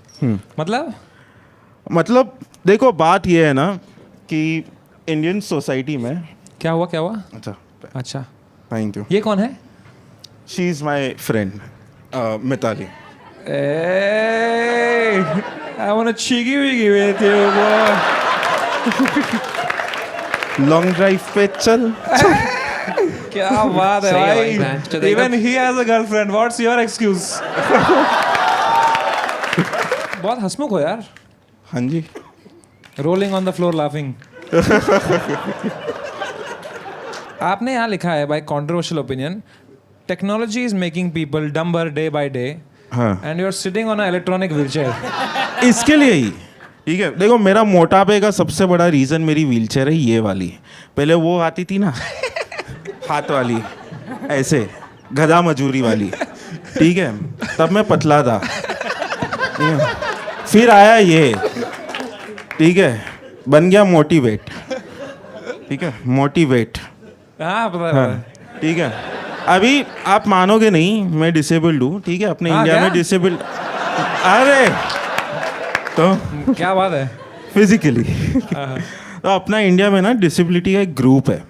मतलब देखो बात ये है ना कि इंडियन सोसाइटी में. क्या हुआ क्या हुआ? अच्छा अच्छा थैंक यू. ये कौन है? She is my friend Mitali. I want a cheeky wiggy with you, boy. Long drive पे चल. क्या बात है सही है भाई. भाई, चलो Even he has a girlfriend. What's your excuse? बहुत हंसमुख हो यार. हाँ जी. Rolling on the floor laughing. आपने यहाँ लिखा है by controversial opinion, technology is making people dumber day by day. हाँ. And you're sitting on an electronic wheelchair. इसके लिए ही ठीक है. देखो मेरा मोटापे का सबसे बड़ा रीज़न मेरी व्हीलचेयर है ये वाली. पहले वो आती थी ना हाथ वाली ऐसे गधा मजूरी वाली. ठीक है तब मैं पतला था. ठीक है? फिर आया ये. ठीक है बन गया मोटिवेट. ठीक है मोटिवेट. हाँ पता हाँ है. ठीक है. अभी आप मानोगे नहीं मैं डिसेबल्ड हूँ. ठीक है अपने हाँ, इंडिया क्या? में डिसेबल्ड. अरे तो क्या बात है? फिजिकली तो अपना इंडिया में ना डिसेबिलिटी का एक ग्रुप है.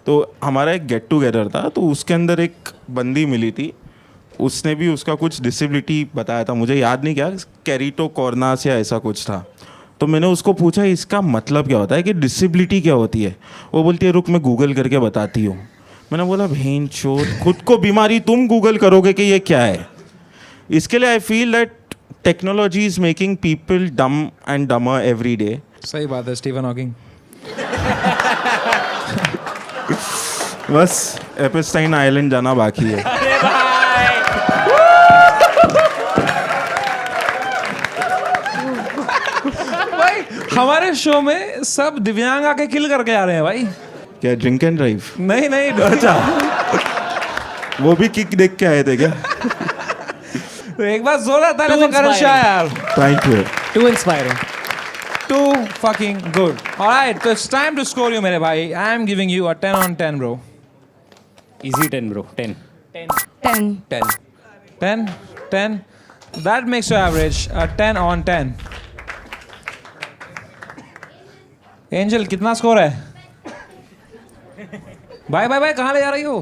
तो हमारा एक गेट टुगेदर था तो उसके अंदर एक बंदी मिली थी. उसने भी उसका कुछ डिसेबिलिटी बताया था. मुझे याद नहीं क्या कैरिटोकॉर्नास या ऐसा कुछ था. तो मैंने उसको पूछा इसका मतलब क्या होता है कि डिसेबिलिटी क्या होती है. वो बोलती है रुक मैं गूगल करके बताती हूँ. मैंने बोला भेन चोद खुद को बीमारी तुम गूगल करोगे कि ये क्या है. इसके लिए I feel that technology is making people dumb and dumber every day. सही बात है. Stephen Hawking. बस एपिस्टाइन आइलैंड जाना बाकी है. भाई हमारे शो में सब दिव्यांग आके किल करके आ रहे हैं भाई. क्या ड्रिंक एंड ड्राइव. नहीं नहीं. अच्छा वो भी किक देख के आए थे क्या. तो एक बार जोरदार ताली से करण शाह यार. Thank you. Too inspiring. Too fucking good. Alright, so it's time to score you मेरे भाई. I am giving you a 10 on 10 bro. Easy 10, bro. 10. 10. 10. 10 10. That makes your average a 10 on 10. Angel कितना स्कोर है? Bye bye bye कहाँ ले जा रही हो?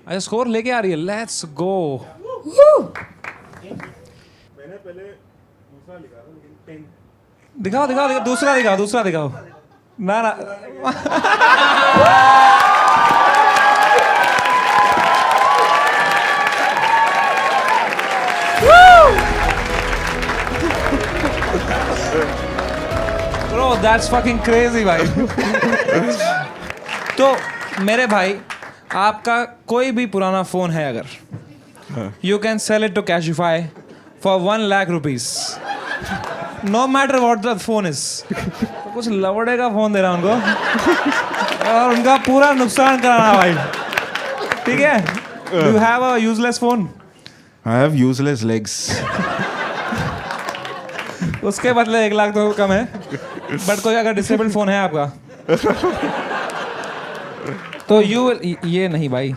अच्छा स्कोर लेके आ रही है. Let's go. दिखाओ दिखाओ दिखाओ. दूसरा दिखाओ दूसरा दिखाओ. ना ना Bro, that's fucking crazy भाई. तो मेरे भाई, आपका कोई भी पुराना फोन है अगर, you can sell it to Cashify for 1 lakh rupees. No matter what the phone is. तो कुछ लवड़े का फोन दे रहा उनको और उनका पूरा नुकसान कराना भाई. ठीक है? Do you have a useless phone? I have useless legs. उसके बदले 1 लाख तो कम है. बट कोई अगर डिसेबल्ड फोन है आपका तो ये नहीं भाई.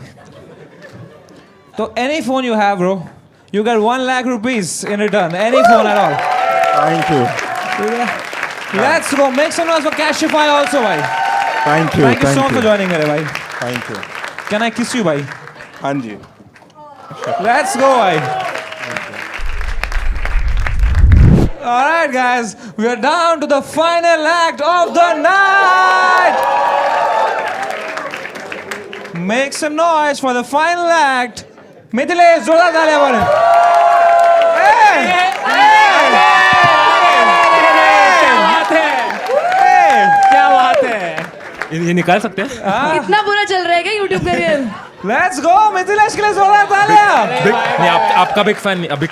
तो any phone you have, bro, you get 1 lakh rupees in return. Any phone at all. Thank you. Let's go. Make some noise for Cashify also, भाई. Thank you. Thank you so much for joining मेरे भाई. Thank you. Can I kiss you, भाई? हाँ जी. Let's go, भाई. All right, guys, we are down to the final act of the night. Make some noise for the final act. Mithilesh, जोरदार तालियां बजाएं. क्या बात है? ये निकाल सकते हैं? इतना बुरा चल रहा है क्या YouTube career? Let's go, Mithilesh के लिए जोरदार तालियां. नहीं आपका बिग फैन बिग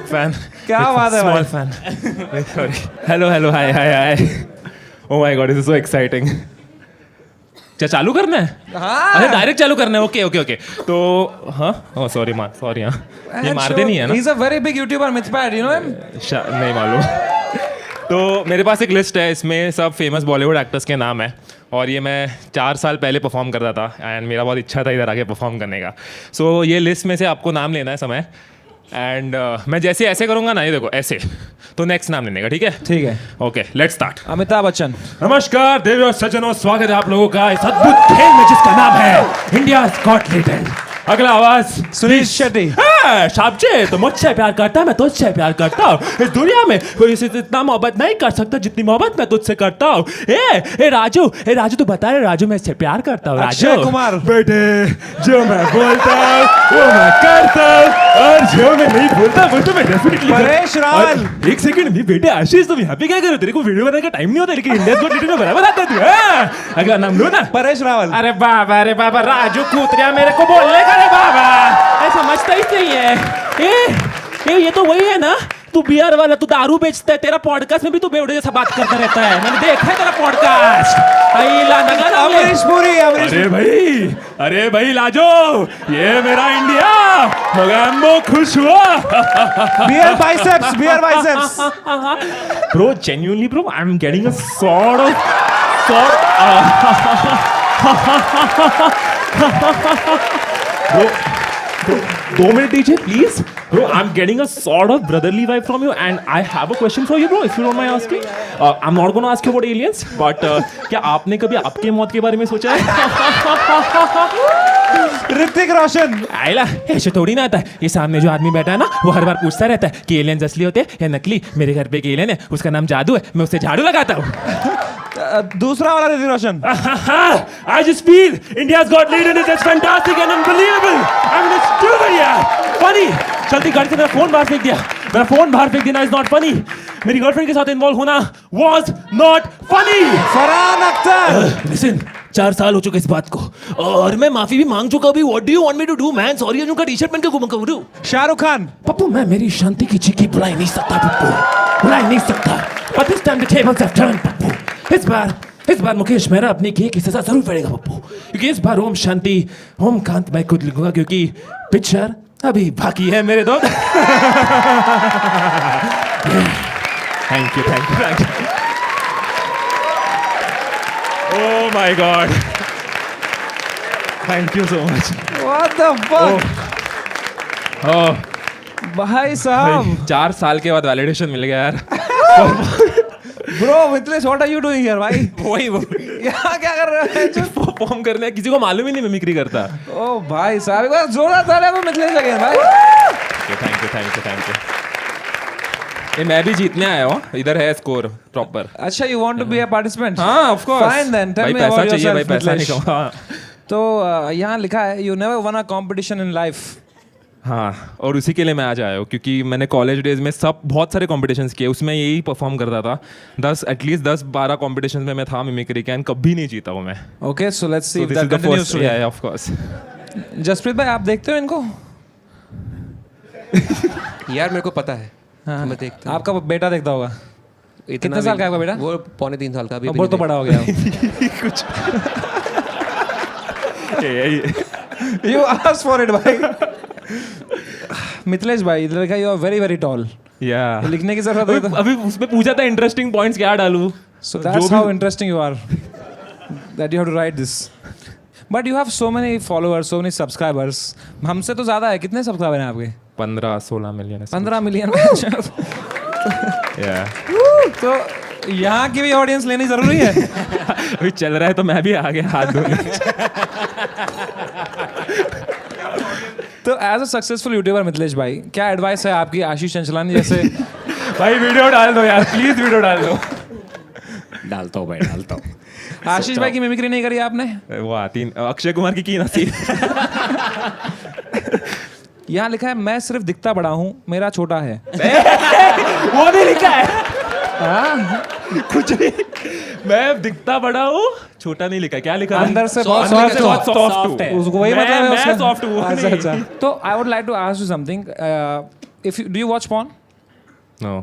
फैन क्या बात है भाई? Small fan sorry hello hi oh my God this is so exciting. क्या चालू करना है? हाँ. अरे डायरेक्ट चालू करना है. ओके तो हाँ ओह सॉरी हाँ ये मारते नहीं है ना? He's a very big YouTuber, Mythpad, you know him? नहीं मालूम. तो मेरे पास एक लिस्ट है, इसमें सब फेमस बॉलीवुड एक्टर्स के नाम है और ये मैं 4 साल पहले परफॉर्म करता था एंड मेरा बहुत इच्छा था इधर आके परफॉर्म करने का. सो ये लिस्ट में से आपको नाम लेना है समय एंड मैं जैसे ऐसे करूँगा ना, ये देखो ऐसे, तो नेक्स्ट नाम लेने का. ठीक है? ठीक है. Okay let's start. Amitabh Bachchan. नमस्कार देवी और सज्जनों, स्वागत है आप लोगों का इस अद्भुत खेल में जिसका नाम है इंडिया गॉट टैलेंट. अगला आवाज सुनील शेट्टी. शाबजे तो मुझसे प्यार करता है, मैं तुझसे प्यार करता हूँ. इस दुनिया में कोई इसे इतना मोहब्बत नहीं कर सकता जितनी मोहब्बत मैं तुझसे करता हूँ. ए राजू तू बता रहे राजू मैं इससे प्यार करता हूँ. अक्षय कुमार. बेटे जो मैं बोलता हूँ वो मैं करता हूँ और जो मैं नहीं बोलता वो तो मैं डेफिनेटली. परेश रावल. एक सेकंड भी बेटे आशीष तुम यहाँ पे क्या कर रहे हो? तेरे को वीडियो बनाने का टाइम नहीं होता लेकिन इंडिया गॉट टैलेंट में बराबर आता है तू. अगला नाम लो ना. परेश रावल. अरे बाबा राजू कूतरिया मेरे को बोलने का रे बाबा. समझता ही नहीं है. ये तो वही है ना, तू बियर वाला, तू दारू बेचता है. तेरा पॉडकास्ट में भी तू बेवड़े जैसा बात करता रहता है. मैंने देखा है तेरा पॉडकास्ट. अमरीश पुरी. अरे भाई लाजो, ये मेरा इंडिया मोगैम्बो खुश हुआ. Beer Biceps. Bro, genuinely bro, I'm getting a sort of bro, 2 minute DJ please. Bro, I'm getting a sort of brotherly vibe from you and I have a question for you bro, if you don't mind asking. I'm not going to ask you about aliens, but क्या आपने कभी आपके मौत के बारे में सोचा है? ऋतिक रोशन. आइला ऐसे थोड़ी ना आता है. ये सामने जो आदमी बैठा है ना, वो हर बार पूछता रहता है कि एलियंस असली होते हैं या नकली. मेरे घर पे एक एलियन है, उसका नाम जादू है, मैं उससे झाड़ू लगाता हूँ. दूसरा वाला Hrithik Roshan. I just feel India's got leader and it's fantastic and unbelievable. I mean it's too good यार. Funny. चलती गाड़ी से मेरा फोन बाहर फेंक देना is not funny. मेरी गर्लफ्रेंड के साथ इन्वॉल्व होना was not funny. Farhan Akhtar. Listen, 4 साल हो चुके इस बात को और मैं माफी भी मांग चुका अभी. What do you want me to do man? Sorry उनका टी-शर्ट पहन के घूमूं. शाहरुख खान. पप्पू मैं मेरी शांति की चीखी बुला नहीं सकता पप्पू, बुला नहीं सकता. But this time the tables have turned Pappu. इस बार मुकेश मेहरा अपनी की सजा जरूर पड़ेगा पप्पू, क्योंकि इस बार ओम शांति ओम कांत मैं खुद लिखूंगा क्योंकि पिक्चर अभी बाकी है मेरे दोस्त. Thank you. Oh my God, thank you so much. What the fuck? भाई साहब. 4 साल के बाद वैलिडेशन मिल गया यार. Bro, Mithilesh, what are you doing here, भाई? वही यहाँ क्या कर रहे हैं? परफॉर्म करने है, किसी को मालूम ही नहीं मिमिक्री करता. ओ भाई साहब, एक बार जोरदार तालियां दो मिथिलेश अगेन भाई. Thank you. ये मैं भी जीतने आया हूँ. इधर है स्कोर प्रॉपर. अच्छा, you want to be a participant? हाँ, of course. Fine then, tell भाई me पैसा about चाहिए yourself, भाई, पैसा मिथिलेश. नहीं कहूँगा. तो यहाँ लिखा है, you never won a competition in life. हाँ, और उसी के लिए मैं आज आया हूँ क्योंकि मैंने कॉलेज डेज में सब बहुत सारे कॉम्पिटिशन्स किए, उसमें यही परफॉर्म करता था। एटलीस्ट 10-12 कॉम्पिटिशन्स में मैं था मिमिक्री के, एंड कभी नहीं जीता हूँ मैं। Okay, so let's see So if this that is the continues first- today. yeah, of course. जसप्रीत भाई, आप देखते हो इनको? यार मेरे को पता है। हाँ, मैं देखता हूँ। आपका बेटा देखता होगा। इतना कितने साल भी- का है आपका बेटा? वो 3.25 साल का अभी। वो तो बड़ा हो गया। You asked for it भाई। मिथिलेश भाई, इधर देखा, you are very very tall। Yeah. लिखने की जरूरत है तो। अभी उसमें पूछा था इंटरेस्टिंग पॉइंट्स क्या डालूं। So that's how interesting you are, that you have to write this. But you have so many followers, so many subscribers. हमसे तो ज़्यादा है। कितने सब्सक्राइबर हैं आपके? 15-16 मिलियन। 15 मिलियन। तो यहाँ की भी ऑडियंस लेनी जरूरी है। अभी चल रहा है तो मैं भी आगे हाथ धोने। तो as a successful YouTuber Mithilesh भाई, क्या एडवाइस है आपकी आशीष चंचलानी जैसे? भाई वीडियो डाल दो यार, प्लीज वीडियो डाल दो। डालता हूँ भाई, डालता हूँ। आशीष भाई की मिमिक्री नहीं करी आपने? वो आती अक्षय कुमार की ना थी। यहाँ लिखा है, मैं सिर्फ दिखता बड़ा हूँ, मेरा छोटा है। वो नहीं लिखा है। कुछ नहीं, मैं दिखता बड़ा हूँ, छोटा नहीं लिखा है। क्या लिखा है? अंदर से Soft बहुत लिखा है, सॉफ्ट है। उसको वही मतलब है मैं उसका। सॉफ्ट हूँ। अच्छा अच्छा। तो I would like to ask you something, if do you watch porn? No,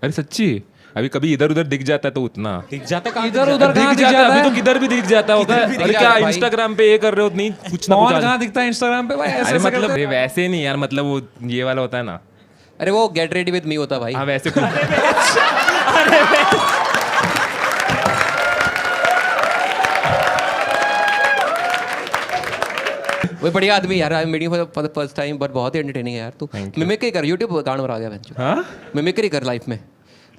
अरे सच्ची, अभी कभी इधर उधर दिख जाता है तो उतना दिख जाता कहाँ? इधर उधर कहाँ दिख है, जाता अभी है? तो किधर भी दिख जाता होगा। भी दिख अरे जाता क्या है भाई। इंस्टाग्राम पे ये कर रहे हो, नहीं कुछ ना पॉर्न कुछ कहाँ दिखता है इंस्टाग्राम पे भाई? ऐसे अरे ऐसे मतलब करते ये वैसे नहीं यार, मतलब वो ये वाला होता है ना। अरे वो गेट रेडी विद मी होता भाई। हाँ वैसे कुछ। वो बढ़िया आदमी यार। I am meeting for the first time, but बहुत ही एंटरटेनिंग है यार तू। मिमिक्री कर, यूट्यूब अकाउंट बना गया बहन। हाँ, मिमिक्री कर लाइफ में,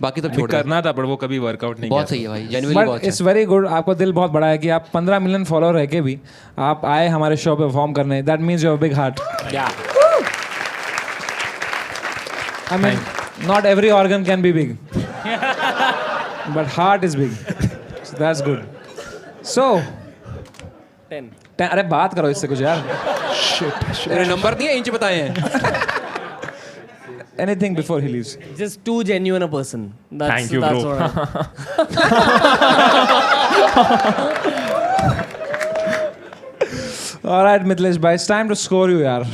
बाकी सब छोड़ दे। करना था पर वो कभी वर्कआउट नहीं बहुत किया। सही है भाई, जेन्युइनली बहुत बट इट्स अच्छा वेरी गुड। आपका दिल बहुत बड़ा है कि आप 15 मिलियन फॉलोअर रह के भी आप आए हमारे शो पे परफॉर्म करने। That means you have big heart. I mean, not every organ can be big, but heart is big. So that's good. So, 10. अरे बात करो इससे कुछ यार। तेरे नंबर नहीं है, इंच बताए हैं। Anything before he leaves. Just too genuine a person. That's, Thank you, that's bro. What All right, Mithilesh bhai, it's time to score you यार,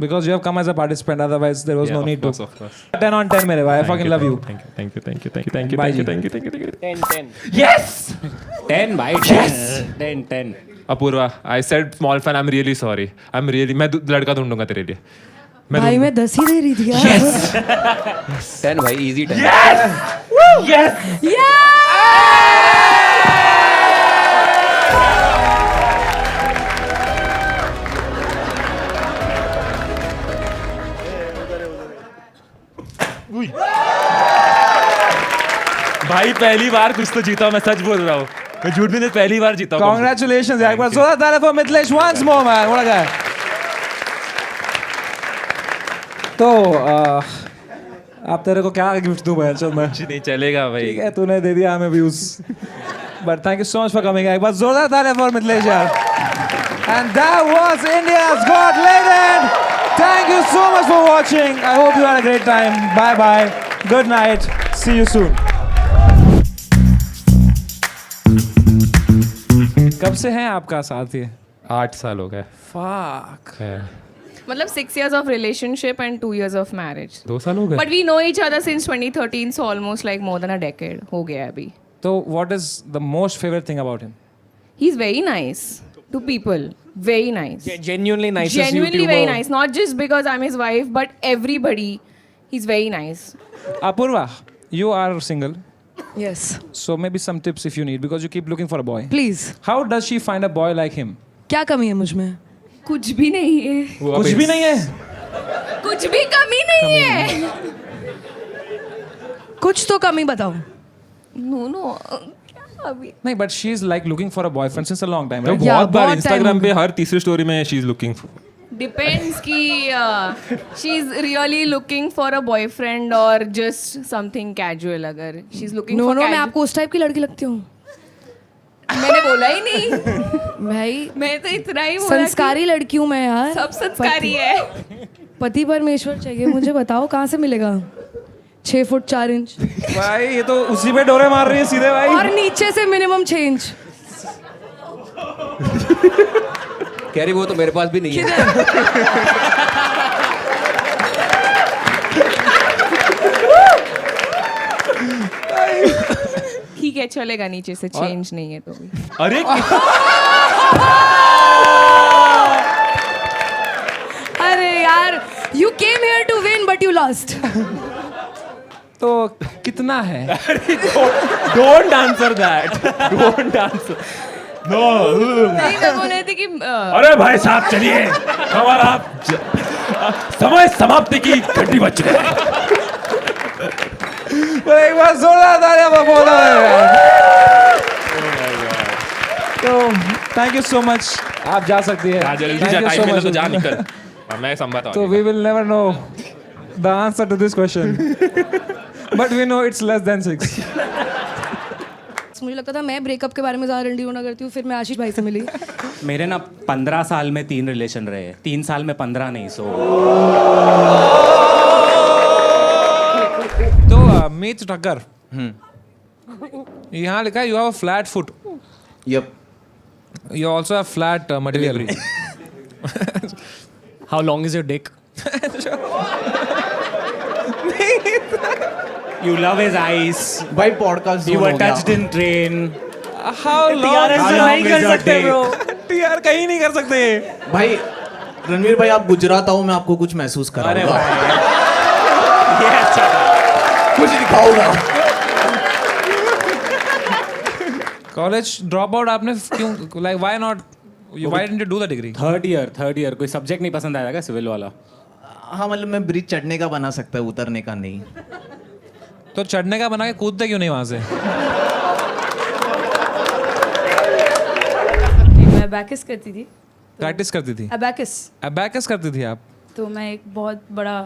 because you have come as a participant. Otherwise, there was Yeah, no of need course, to. of course. 10 on 10 मेरे भाई. I fucking love you. Thank you, thank you, thank you, thank you, thank you, Bye thank you, ji. thank you, thank you, thank you. 10, 10. Yes. 10 by 10. 10, 10. Apoorva, I said small fan. I'm really sorry. I'm really, मैं लड़का ढूंढूंगा तेरे लिए। भाई मैं 10 ही दे रही थी यार। 10 भाई, इजी 10। भाई पहली बार कुछ तो जीता हूं, मैं सच बोल रहा हूँ। मैं झूठ भी नहीं, पहली बार जीता हूं। Congratulations यार, एक बार जोरदार ताली for Mithilesh once more man. What a guy. तो आप तेरे को क्या गिफ्ट दूं भाई? चल मैं, कुछ नहीं चलेगा भाई। ठीक है, तूने दे दिया हमें views, but thank you so much for coming. एक बार जोरदार ताली फॉर मिथिलेश यार। And that was India's got legend. Thank you so much for watching. I hope you had a great time. Bye bye, good night, see you soon. कब से हैं आपका साथ ये? 8 साल हो गए। Fuck. मतलब 6 years of relationship and 2 years of marriage. 2 साल हो गए। But we know each other since 2013, so almost like more than a decade हो गया है अभी. So what is the most favorite thing about him? He's very nice to people. Very nice. Genuinely nicest Genuinely YouTuber. very nice. Not just because I'm his wife, but everybody. He's very nice. Apurva, you are single. Yes. So maybe some tips if you need, because you keep looking for a boy. Please. How does she find a boy like him? क्या कमी है मुझ में? कुछ भी नहीं है. कुछ भी नहीं है. कुछ भी कमी नहीं है. कुछ तो कमी बताओ. No. अभी. नहीं, but she is like looking for a boyfriend since a long time, तो right? Yeah, बहुत बार बहुत time इंस्टाग्राम हो पे हर तीसरी स्टोरी में शी इज लुकिंग। Depends कि she's really looking for a boyfriend or just something casual. अगर she's looking for मैं आपको उस टाइप की लड़की लगती हूँ. मैंने बोला ही नहीं. भाई मैं तो इतना ही बोला कि संस्कारी लड़की हूँ मैं यार. सब संस्कारी है. पति परमेश्वर चाहिए मुझे, बताओ कहाँ से मिलेगा? 6 फुट 4 इंच भाई ये तो उसी पे डोरे मार रही है सीधे भाई। और नीचे से मिनिमम 6 इंच। कह रही वो तो मेरे पास भी नहीं है। ठीक है चलेगा, नीचे से चेंज नहीं है तो भी। अरे अरे यार, you came here to win but you lost. तो कितना है? Don't answer that, don't answer. No नहीं मैं बोल रही थी कि अरे भाई साहब चलिए, हमारा समय समाप्ति की घंटी बज गई। तो एक बार जोरदार तालियां बोलो यार। तो थैंक यू सो मच, आप जा सकती है। जल्दी Thank जा, you टाइम so मिले much, तो जा उर्मी। निकल। मैं संभालता हूँ। So we will never know the answer to this question, but we know it's less than 6. मुझे लगता था मैं ब्रेकअप के बारे में ज़्यादा रंडी होना करती हूँ, फिर मैं आशीष भाई से मिली। मेरे ना 15 साल में 3 रिलेशन रहे, 3 साल में 15 नहीं। सो तो मीत ठक्कर, यहाँ लिखा है you have a flat foot, yup, you also have flat material. How long is your dick? You love his eyes, भाई podcast you were touched in train. How long नहीं कर सकते bro। टीआर कहीं नहीं कर सकते। भाई रणवीर भाई, आप गुजरात आओ, मैं आपको कुछ महसूस कराऊंगा। ये अच्छा था। कुछ दिखाऊंगा। कॉलेज ड्रॉप आउट आपने क्यों, like why not, why didn't you do the degree? Third year कोई सब्जेक्ट नहीं पसंद आया क्या सिविल वाला? हाँ मतलब मैं ब्रिज चढ़ने का बना सकता है, उतरने का नहीं। तो चढ़ने का बना के कूदते क्यों नहीं वहां से? मैं अबैकस करती थी। प्रैक्टिस करती थी? अबैकस करती थी आप? तो मैं एक बहुत बड़ा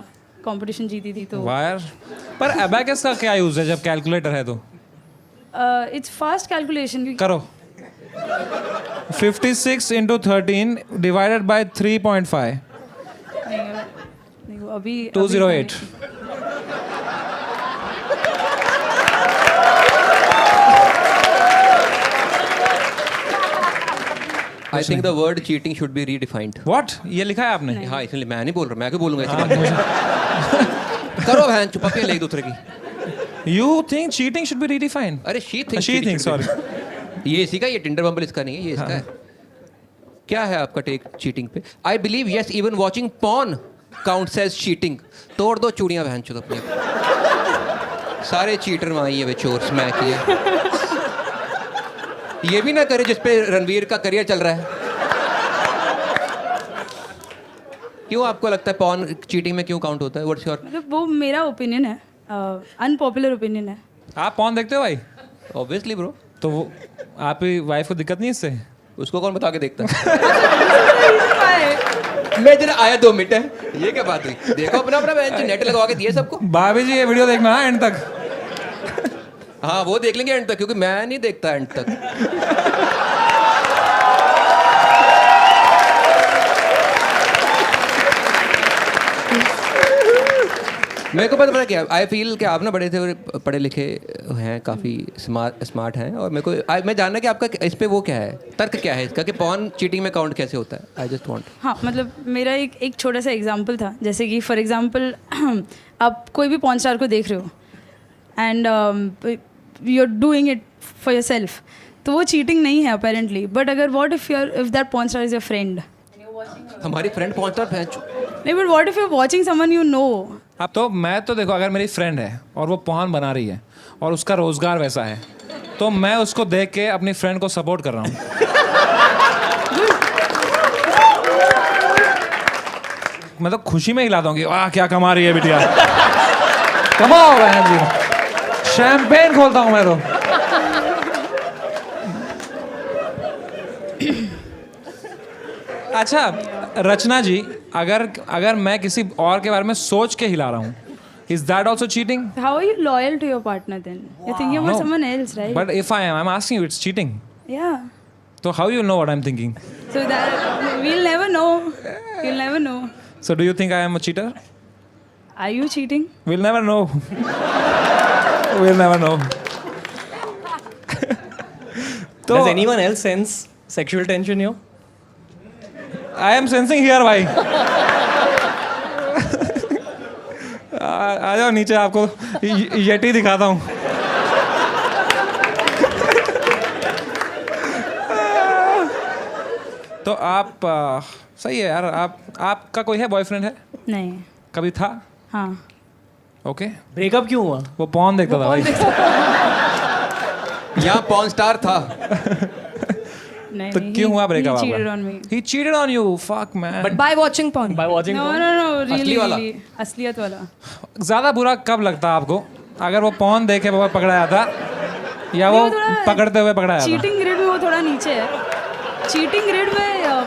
कंपटीशन जीती थी। तो वायर, पर अबैकस का क्या यूज है जब कैलकुलेटर है तो? It's fast calculation. करो 56 into 13 divided by 3.5 नहीं, वो अभी 208। I think the word cheating should be redefined. What, ये लिखा है आपने? हाँ इसलिए मैं नहीं बोल रहा, मैं क्यों बोलूंगा ऐसी बात? करो बहन, चुप के ले एक दूसरे की। You think cheating should be redefined? अरे she thinks sorry। ये इसी का, ये टिंडर बम्बल इसका नहीं है, ये इसका है। क्या है आपका टेक चीटिंग पे? I believe yes even watching porn counts as cheating. तोड़ दो चूड़ियां बहन चुप अपने। सारे चीटर वहाँ ही है, वे चोर स्मैक किए। ये भी ना करे जिसपे रणवीर का करियर चल रहा है। क्यों आपको लगता है पॉर्न चीटिंग में क्यों काउंट होता है? What's your? मतलब वो मेरा ओपिनियन है, अनपॉपुलर ओपिनियन है। आप पॉर्न देखते हो भाई? Obviously bro. तो वो आपकी वाइफ को दिक्कत नहीं है इससे? उसको कौन बता के देखता मैं जरा आया 2 मिनट है, ये क्या बात हुई? देखो अपना अपना बेंच नेट लगवा के दिए सबको। भाभी जी ये वीडियो देखना एंड तक। हाँ वो देख लेंगे एंड तक, क्योंकि मैं नहीं देखता एंड तक। मेरे को पता क्या, आई फील कि आप ना बड़े थे, पढ़े लिखे हैं, काफ़ी स्मार्ट हैं, और मेरे को मैं जानना कि आपका इस पे वो क्या है, तर्क क्या है इसका कि पॉर्न चीटिंग में काउंट कैसे होता है? I just want. हाँ मतलब मेरा एक छोटा सा एग्जांपल था, जैसे कि फॉर एग्जांपल आप कोई भी पॉर्न स्टार को देख रहे हो and you are doing it for yourself, तो वो चीटिंग नहीं है अपेरेंटली। बट अगर what if that porn star is your friend? हमारी फ्रेंड पॉर्न स्टार नहीं, but what if you are watching someone you know? अब तो मैं तो देखो, अगर मेरी फ्रेंड है और वो पॉर्न बना रही है और उसका रोजगार वैसा है, तो मैं उसको देख के अपनी फ्रेंड को सपोर्ट कर रहा हूँ। मतलब खुशी में हिला दूंगी, वाह क्या कमा रही है बिटिया, कमाओ बहन जी, शैंपेन खोलता हूँ मैं तो। अच्छा रचना जी, अगर मैं किसी और के बारे में सोच के हिला रहा हूँ, is that also cheating? How are you loyal to your partner then? You're thinking about someone else, right? But if I'm asking you, it's cheating. Yeah. So how you know what I'm thinking? So that we'll never know. You'll never know. So do you think I am a cheater? Are you cheating? We'll never know. We'll never know. Does anyone else sense sexual tension here? I am sensing here भाई. आ जाओ नीचे, आपको Yeti दिखाता हूँ. तो आप सही है यार. आपका कोई है बॉयफ्रेंड है? नहीं. कभी था? हाँ. ओके. ब्रेकअप क्यों हुआ? वो पॉन देखता था भाई. यहाँ पॉर्न स्टार था. नहीं. तो क्यों हुआ ब्रेकअप He cheated आपका? on me. He cheated on you. Fuck man. But by watching porn. By watching No, porn? no, no. Really, वाला? really. असलियत वाला. ज्यादा बुरा कब लगता है आपको? अगर वो पॉन देखे बाबा पकड़ाया था या वो वो थोड़ा पकड़ते हुए पकड़ाया था? चीटिंग ग्रेड में वो थोड़ा नीचे है. चीटिंग ग्रेड में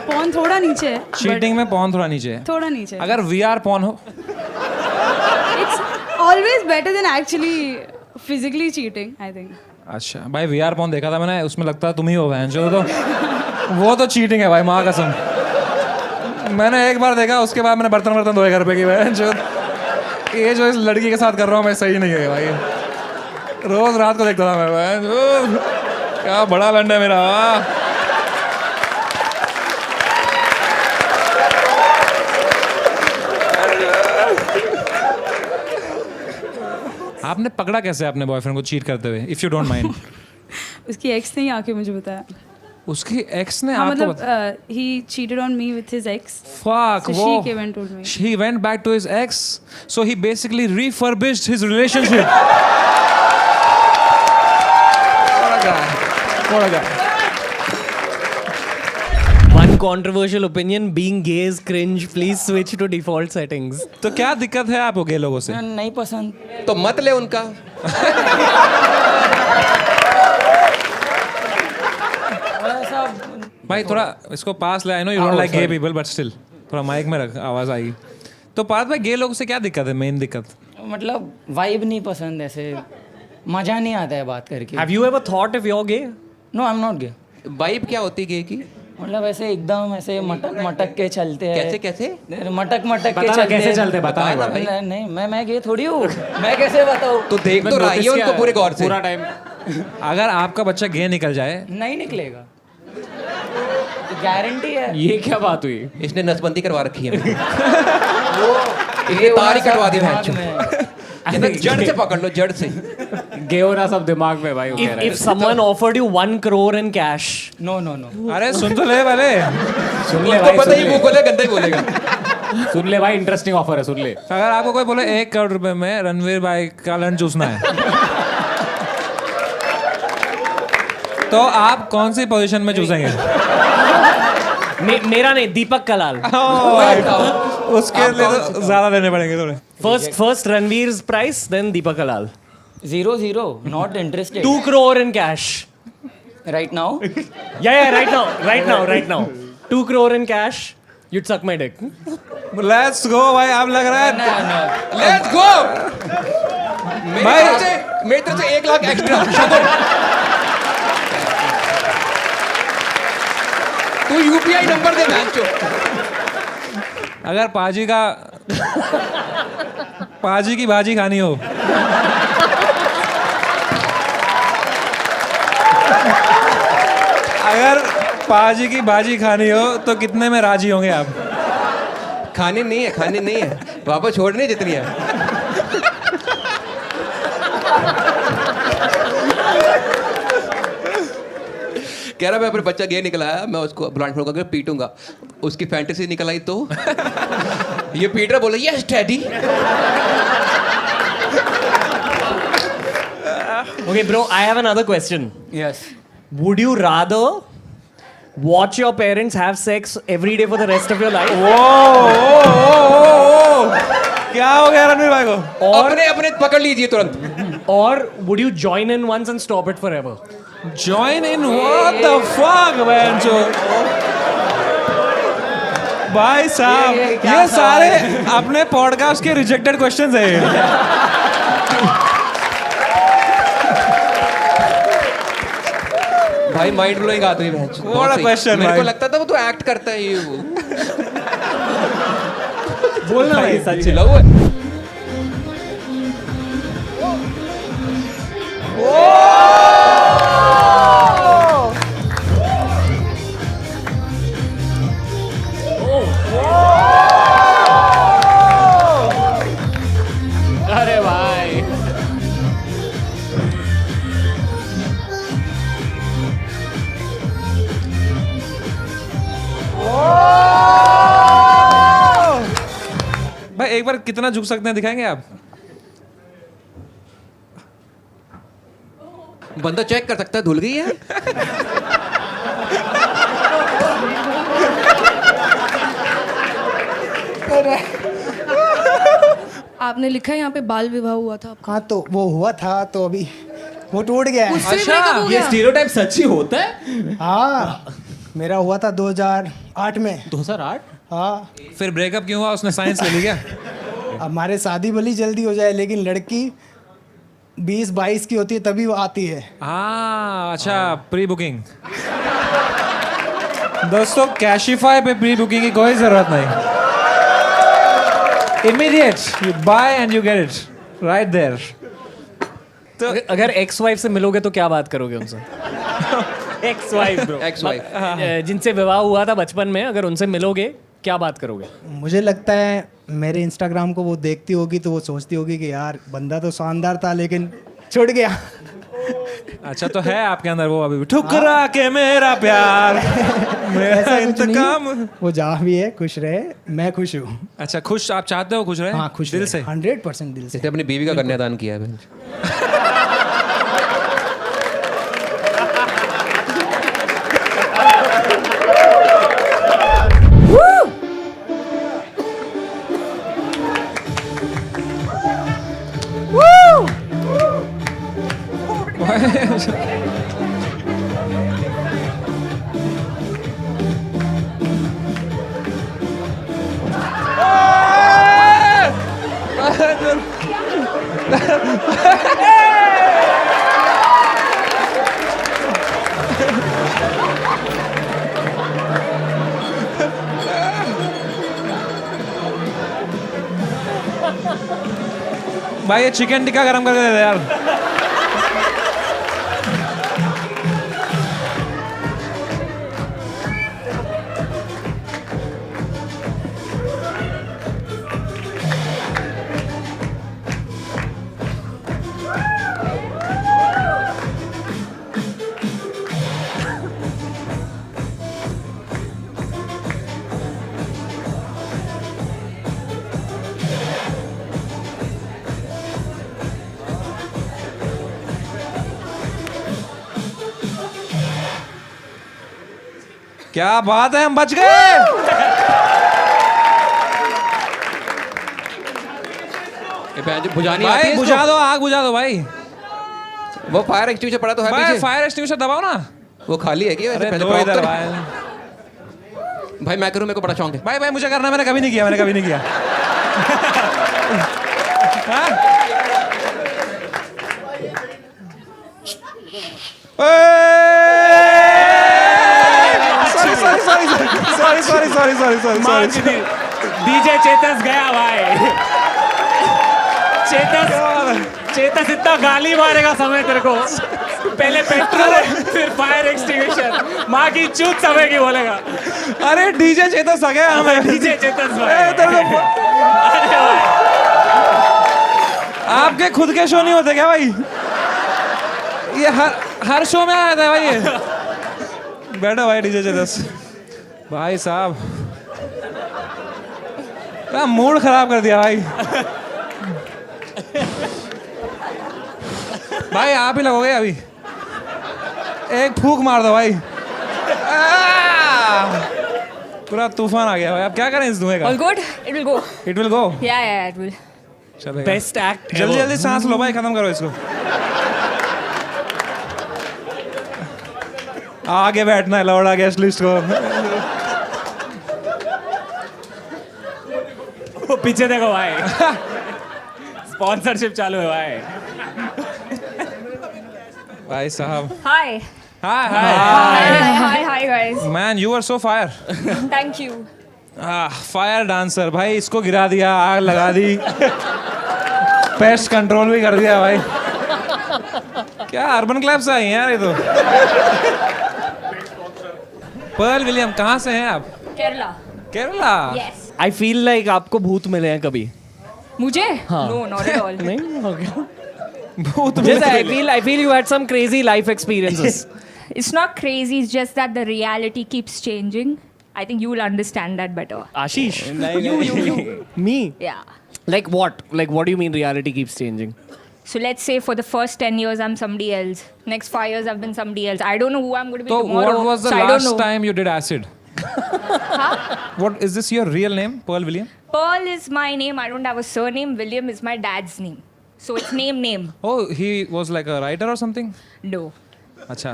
पॉन थोड़ा नीचे है. चीटिंग में पॉन थोड़ा नीचे है. थोड़ा नीचे है. अगर वीआर पॉन हो? It's always better than actually physically cheating, I think. अच्छा भाई, वीआर पॉन देखा था मैंने, उसमें लगता है तुम ही हो बहन जो. तो वो तो चीटिंग है भाई, माँ कसम. मैंने एक बार देखा, उसके बाद मैंने बर्तन धोए घर पे की बहन जो. ये जो इस लड़की के साथ कर रहा हूँ मैं सही नहीं है भाई. रोज रात को देखता था मैं बहन जो. क्या बड़ा लंड है मेरा. आपने पकड़ा कैसे अपने बॉयफ्रेंड को चीट करते हुए, इफ यू डोंट माइंड? उसकी एक्स ने ही आके मुझे बताया. उसकी एक्स ने हाँ, आपको मतलब he cheated on me with his ex. Fuck, So वो she came and told me. he went back to his ex, so he basically refurbished his relationship. What a guy. What a guy. One controversial opinion: being gay is cringe. Please switch to default settings. तो क्या दिक्कत है आपको गे लोगों से? नहीं पसंद. तो मत ले उनका. भाई थोड़ा इसको पास ले. I know you don't like gay people, but still थोड़ा माइक में रख, आवाज आएगी. तो पार्थ भाई, गे लोगों से क्या दिक्कत है? मेन दिक्कत मतलब वाइब नहीं पसंद, ऐसे मजा नहीं आता है बात करके. Have you ever thought if you're gay? No, I am not gay. Vibe क्या होती गे की? मतलब ऐसे एकदम ऐसे मटक मटक के चलते हैं. कैसे कैसे? मटक मटक के बता चलते कैसे हैं. चलते बता ना भाई. नहीं, मैं गे थोड़ी हूँ. मैं कैसे बताऊँ? तो देख तो रही है उनको पूरे गौर से. पूरा टाइम. अगर आपका बच्चा गे निकल जाए, नहीं निकलेगा, गारंटी है. ये क्या बात हुई? इसने नसबंदी करवा रखी है. ये तार ही कटवा दी भैंस. जड़ से पकड़ लो, जड़ से. गे हो रहा सब दिमाग में भाई. वो कह रहा If someone offered you 1 crore in cash, no no no. अरे सुन तो ले पहले. है. सुन ले उसको भाई, पता सुन ही ले. मुंह खोले गंदा ही बोलेगा. सुन ले भाई, इंटरेस्टिंग ऑफर है, सुन ले. अगर आपको कोई बोले 1 करोड़ रुपए में रणवीर भाई का लंच चूसना है, तो आप कौन सी पोजीशन में चूसेंगे? मेरा नहीं, दीपक कलाल. उसके लिए तो ज्यादा देने पड़ेंगे थोड़े. First Ranveer's price, then Deepak Kalal. 0 not interested. 2 crore in cash. Right now. Yeah, right now. 2 crore in cash. You'd suck my dick. Let's go भाई. आप लग रहा है लेट्स गो. भाई. मेरी तरफ से 1 लाख एक्स्ट्रा. तू यूपीआई नंबर दे भैंचो. अगर पाजी की भाजी खानी हो, अगर पाजी की भाजी खानी हो तो कितने में राजी होंगे आप? खानी नहीं है. वापस छोड़नी जितनी है. कह रहा मैं अपने बच्चा गे निकला है, मैं उसको ब्लाइंड फोल्ड करके पीटूंगा. उसकी फैंटेसी निकल आई तो ये पीटर बोला yes daddy. Okay, bro, I have another question. Yes. Would you rather watch your parents have sex every day for the rest of your life? क्या हो गया रणवीर भाई को? अपने पकड़ लीजिए तुरंत. Or would you join in once and stop it forever? Join in? What the fuck, man? भाई साहब, ये सारे अपने पॉडकास्ट के रिजेक्टेड क्वेश्चंस हैं. भाई माइंड ब्लोइंग आदमी भैंचो. What a question, मेरे को भाई. लगता था वो तो एक्ट करता है ये वो. बोलना भाई सच चिल्ला हुआ है। अरे भाई भाई एक बार कितना झुक सकते हैं दिखाएंगे आप? बंदा चेक कर सकता है, धुल गई है। आपने लिखा है यहाँ पे बाल विवाह हुआ था आपका। हाँ तो वो हुआ था तो अभी वो टूट गया है। उससे breakup हो ये गया। स्टीरियोटाइप सच ही होता है? हाँ मेरा हुआ था 2008 में। 2008? हाँ फिर ब्रेकअप क्यों हुआ? उसने साइंस ले ली क्या? हमारे शादी भली जल्दी हो जाए लेकिन लड़की 20-22 की होती है तभी वो आती है। हाँ अच्छा, प्री बुकिंग। दोस्तों कैशिफाई पे प्री बुकिंग की कोई जरूरत नहीं। Immediate you buy and you get it right there. तो अगर एक्स वाइफ से मिलोगे तो क्या बात करोगे उनसे? Ex wife bro, ex wife जिनसे विवाह हुआ था बचपन में, अगर उनसे मिलोगे क्या बात करोगे? मुझे लगता है मेरे इंस्टाग्राम को वो देखती होगी तो वो सोचती होगी कि यार बंदा तो शानदार था लेकिन छूट गया। अच्छा तो है आपके अंदर वो अभी भी, ठुकरा के मेरा प्यार मेरा ऐसा कुछ नहीं इंतकाम। है। वो जहाँ भी है खुश रहे, मैं खुश हूँ। अच्छा खुश, आप चाहते हो खुश रहे? हाँ खुश दिल रहे, से। 100% दिल से। इसने अपनी बीवी का कन्यादान किया है। भाई ये चिकन टिक्का गरम करके दे दे यार। क्या बात है, हम बच गए। बुझानी आती भाई है बुझा इसको? दो, आग बुझा दो भाई। वो फायर एक्सटिंग्विशर पड़ा तो है भाई पीछे। फायर एक्सटिंग्विशर दबाओ ना। वो खाली है क्या? अरे पहले दो प्रॉप इधर तो- भाई। भाई मैं करूँ, मेरे को बड़ा शौक है। भाई मुझे करना, मैंने कभी नहीं किया, मैंने कभी नहीं किया। हाँ? सॉरी। डीजे चेतस गया भाई। चेतस इतना गाली मारेगा समय तेरे को। पहले पेट्रोल फिर फायर एक्सटिंग्विशर, माँ की चूत समय की बोलेगा। अरे डीजे चेतस आ गया हमें। डीजे चेतस भाई। अरे भाई आपके खुद के शो नहीं होते क्या भाई? ये हर शो में आया था भाई ये। बैठो भाई डीजे चेतस भाई साहब, मूड खराब कर दिया भाई। भाई आप ही लगोगे अभी, एक फूक मार दो भाई। पूरा तूफान आ गया भाई। अब क्या करें इस धुएं का? All good? It will go. It will go. Yeah, it will. चलेगा। Best act. जल्दी जल्दी सांस लो भाई, खत्म करो इसको। आगे बैठना है लौड़ा गेस्ट लिस्ट को। वो पीछे देखो भाई। स्पॉन्सरशिप चालू है भाई। भाई साहब। Hi. Hi hi Hi, guys. Man, you are so fire. Thank you. Fire dancer भाई, इसको गिरा दिया, आग लगा दी, पेस्ट कंट्रोल भी कर दिया भाई। क्या अर्बन क्लब से आई हैं यार ये तो। पर्ल विलियम, कहाँ से हैं आप? Kerala. Kerala? Yes. I feel like आपको भूत मिले हैं कभी? मुझे? हाँ. No, not at all. नहीं, हो गया। भूत Just I feel you had some crazy life experiences. It's not crazy, it's just that the reality keeps changing. I think you will understand that better. Ashish, you. Me? Yeah. Like what? Like what do you mean reality keeps changing? So let's say for the first 10 years I'm somebody else. Next 5 years I've been somebody else. I don't know who I'm going to be So tomorrow. what was the so I don't last know. time you did acid? What is this your real name, Pearl William? Pearl is my name. I don't have a surname. William is my dad's name. So it's name. Oh, he was like a writer or something? No. Acha.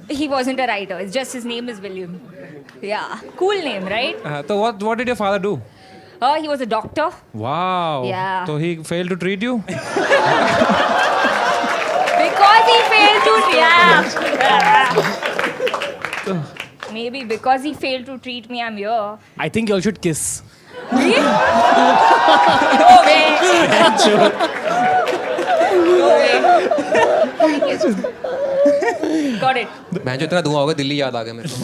He wasn't a writer. It's just his name is William. Yeah. Cool name, right? So what did your father do? He was a doctor. Wow. Yeah. So he failed to treat you? Because he failed to Maybe because he failed to treat me, I'm here. I think you all should kiss. No way. Got it. मैं जो इतना धुआं होगा दिल्ली याद आ गया मेरे को।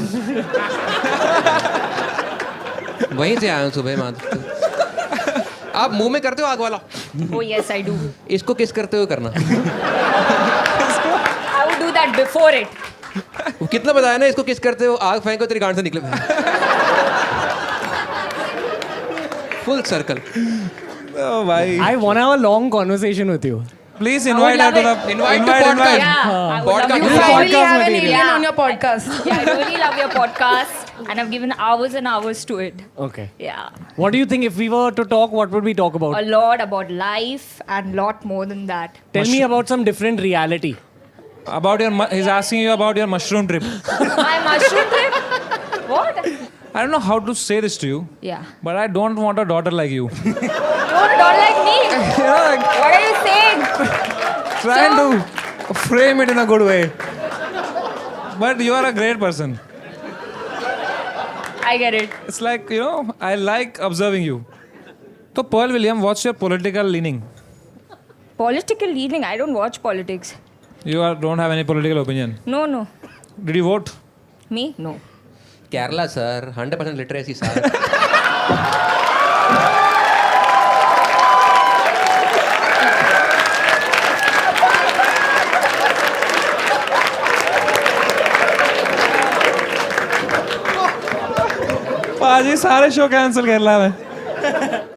वहीं से आया हूँ सुबह मान। आप मुंह में करते हो आग वाला? Oh yes, I do. इसको किस करते हुए करना? I would do that before it. वो कितना बताया ना, इसको किस करते हो, आग फेंको तेरी गांड से निकले। Full circle. Oh भाई। I want to have a long conversation with you. Please invite her to the Invite to podcast. Yeah, I would love Podcast. you. You finally podcast have an material. alien on your podcast. Yeah, I really love your podcast, and I've given hours and hours to it. Okay. Yeah, What do you think if we were to talk, what would we talk about? a lot about life and lot more than that. Tell me about some different reality. About your, he's asking you about your mushroom trip. My mushroom trip? What? I don't know how to say this to you, Yeah. but I don't want a daughter like you. Don't like me. What are you saying? Trying to frame it in a good way. But you are a great person. I get it. It's like, you know, I like observing you. So, Pearl William, what's your political leaning? Political leaning? I don't watch politics. Don't have any political opinion. No. Did you vote? Me? No. Kerala sir 100% literacy sir. पाजी सारे show cancel Kerala में।